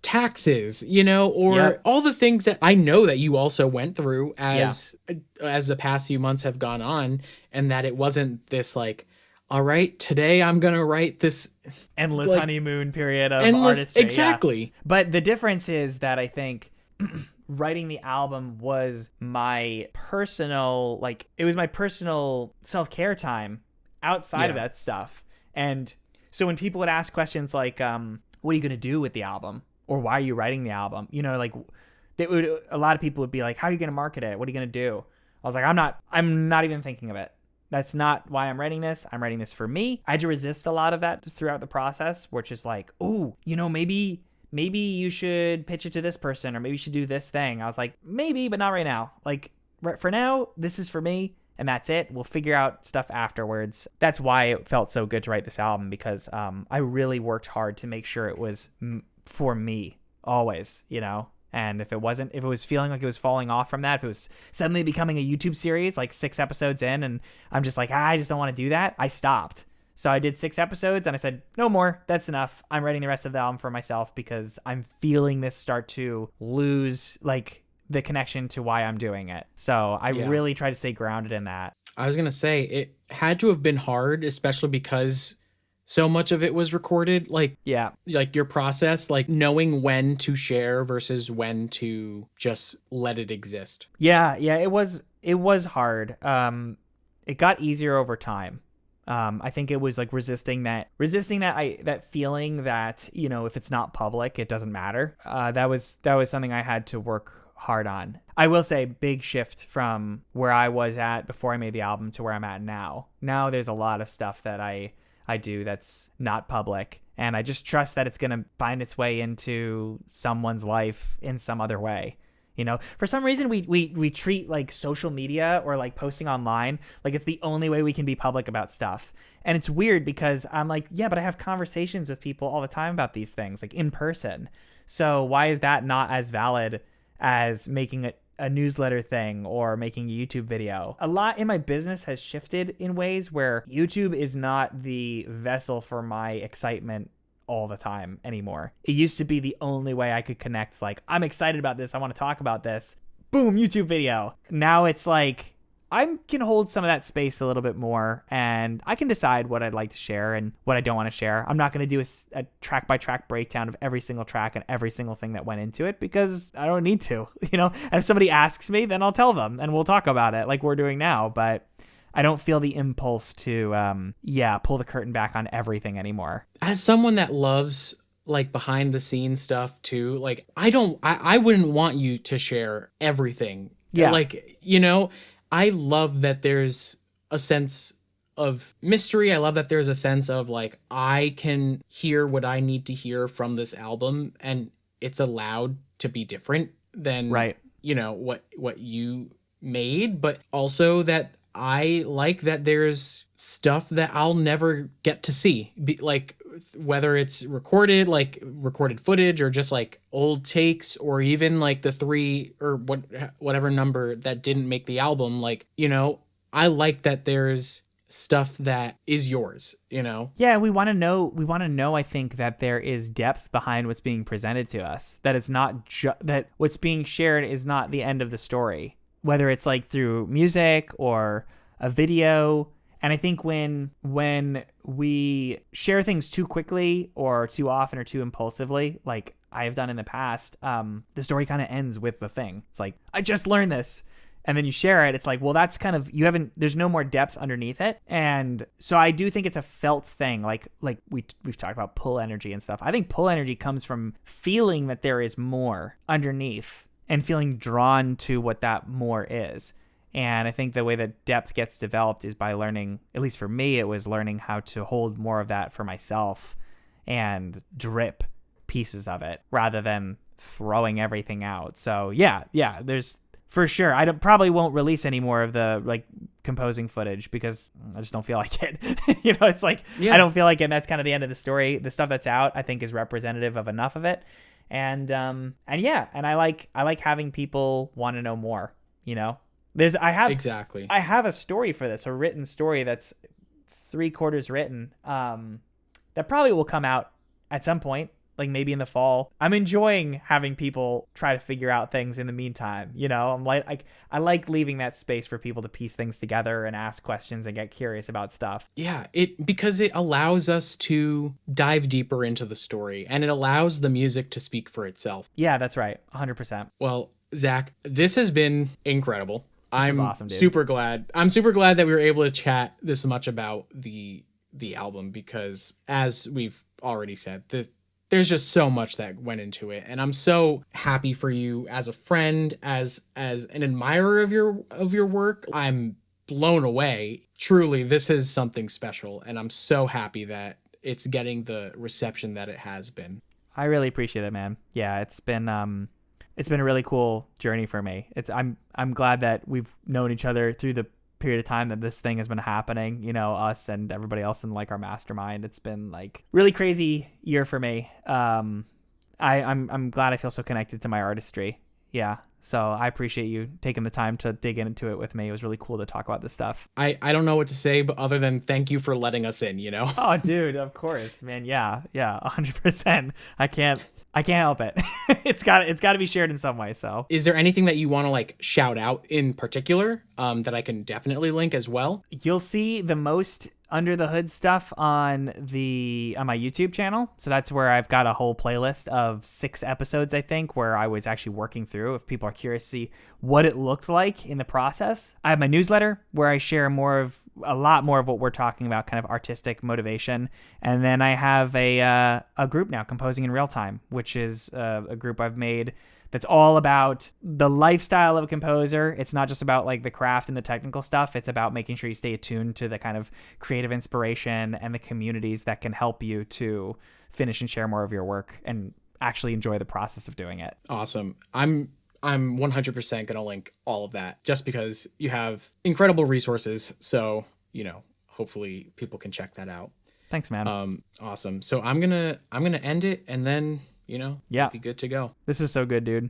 taxes, you know, or all the things that I know that you also went through as the past few months have gone on, and that it wasn't this like, all right, today I'm gonna write this endless like, artistry period of artistry. Exactly. Yeah. But the difference is that I think writing the album was my personal, like, it was my personal self-care time outside of that stuff. And so when people would ask questions like, what are you gonna do with the album? Or why are you writing the album? You know, like a lot of people would be like, how are you going to market it? What are you going to do? I was like, I'm not even thinking of it. That's not why I'm writing this. I'm writing this for me. I had to resist a lot of that throughout the process, which is like, oh, you know, maybe you should pitch it to this person, or maybe you should do this thing. I was like, maybe, but not right now. Like for now, this is for me. And that's it. We'll figure out stuff afterwards. That's why it felt so good to write this album, because I really worked hard to make sure it was for me always, you know. And if it was feeling like it was falling off from that, if it was suddenly becoming a YouTube series like 6 episodes in and I'm just like, I just don't want to do that, I stopped. So I did 6 episodes and I said, no more, that's enough. I'm writing the rest of the album for myself because I'm feeling this start to lose like the connection to why I'm doing it. So I really try to stay grounded in that. I was gonna say it had to have been hard, especially because so much of it was recorded, like your process, like knowing when to share versus when to just let it exist. Yeah, it was hard. It got easier over time. I think it was like resisting that feeling that, you know, if it's not public, it doesn't matter. That was something I had to work hard on. I will say, big shift from where I was at before I made the album to where I'm at now. Now there's a lot of stuff that I do that's not public, and I just trust that it's going to find its way into someone's life in some other way. You know, for some reason we treat like social media or like posting online like it's the only way we can be public about stuff. And it's weird because I'm like, yeah, but I have conversations with people all the time about these things, like in person. So why is that not as valid as making a newsletter thing or making a YouTube video? A lot in my business has shifted in ways where YouTube is not the vessel for my excitement all the time anymore. It used to be the only way I could connect, like, I'm excited about this, I want to talk about this, boom, YouTube video. Now it's like I can hold some of that space a little bit more, and I can decide what I'd like to share and what I don't want to share. I'm not going to do a track by track breakdown of every single track and every single thing that went into it because I don't need to, you know. And if somebody asks me, then I'll tell them and we'll talk about it like we're doing now. But I don't feel the impulse to, pull the curtain back on everything anymore. As someone that loves like behind the scenes stuff too, like I wouldn't want you to share everything. Yeah. Like, you know, I love that there's a sense of mystery. I love that there's a sense of like, I can hear what I need to hear from this album and it's allowed to be different than, right, you know, what you made, but also that I like that there's stuff that I'll never get to see, like whether it's recorded footage or just like old takes or even like the 3 or whatever number that didn't make the album. Like, you know, I like that there's stuff that is yours, you know? Yeah, we want to know, I think, that there is depth behind what's being presented to us, that it's not that what's being shared is not the end of the story, whether it's like through music or a video. And I think when we share things too quickly or too often or too impulsively, like I've done in the past, the story kind of ends with the thing. It's like, I just learned this. And then you share it. It's like, well, that's kind of, there's no more depth underneath it. And so I do think it's a felt thing. Like we've talked about pull energy and stuff. I think pull energy comes from feeling that there is more underneath and feeling drawn to what that more is. And I think the way that depth gets developed is by learning, at least for me, it was learning how to hold more of that for myself and drip pieces of it rather than throwing everything out. So yeah, there's for sure. I probably won't release any more of the like composing footage because I just don't feel like it. You know, it's like, I don't feel like it. And that's kind of the end of the story. The stuff that's out, I think, is representative of enough of it. And I like having people want to know more, you know. I have a story for this, a written story that's 3/4 written, that probably will come out at some point, like maybe in the fall. I'm enjoying having people try to figure out things in the meantime, you know. I like leaving that space for people to piece things together and ask questions and get curious about stuff. Yeah, because it allows us to dive deeper into the story and it allows the music to speak for itself. Yeah, that's right. 100%. Well, Zach, this has been incredible. I'm awesome, dude. super glad. I'm super glad that we were able to chat this much about the album because, as we've already said, there's just so much that went into it, and I'm so happy for you as a friend, as an admirer of your work. I'm blown away. Truly, this is something special, and I'm so happy that it's getting the reception that it has been. I really appreciate it, man. Yeah, it's been a really cool journey for me. I'm glad that we've known each other through the period of time that this thing has been happening, you know, us and everybody else in like our mastermind. It's been like really crazy year for me. I'm glad I feel so connected to my artistry. Yeah. So I appreciate you taking the time to dig into it with me. It was really cool to talk about this stuff. I don't know what to say, but other than thank you for letting us in, you know? Oh, dude, of course, man. Yeah, 100%. I can't help it. It's got to be shared in some way. So is there anything that you want to like shout out in particular that I can definitely link as well? You'll see the most under the hood stuff on my YouTube channel. So that's where I've got a whole playlist of 6 episodes, I think, where I was actually working through, if people are curious to see what it looked like in the process. I have my newsletter where I share a lot more of what we're talking about, kind of artistic motivation. And then I have a group now, Composing in Real Time, which is a group I've made that's all about the lifestyle of a composer. It's not just about like the craft and the technical stuff. It's about making sure you stay attuned to the kind of creative inspiration and the communities that can help you to finish and share more of your work and actually enjoy the process of doing it. Awesome. I'm I'm 100% going to link all of that just because you have incredible resources. So, hopefully people can check that out. Thanks, man. Awesome. So I'm going to end it and then, Yeah. be good to go. This is so good, dude.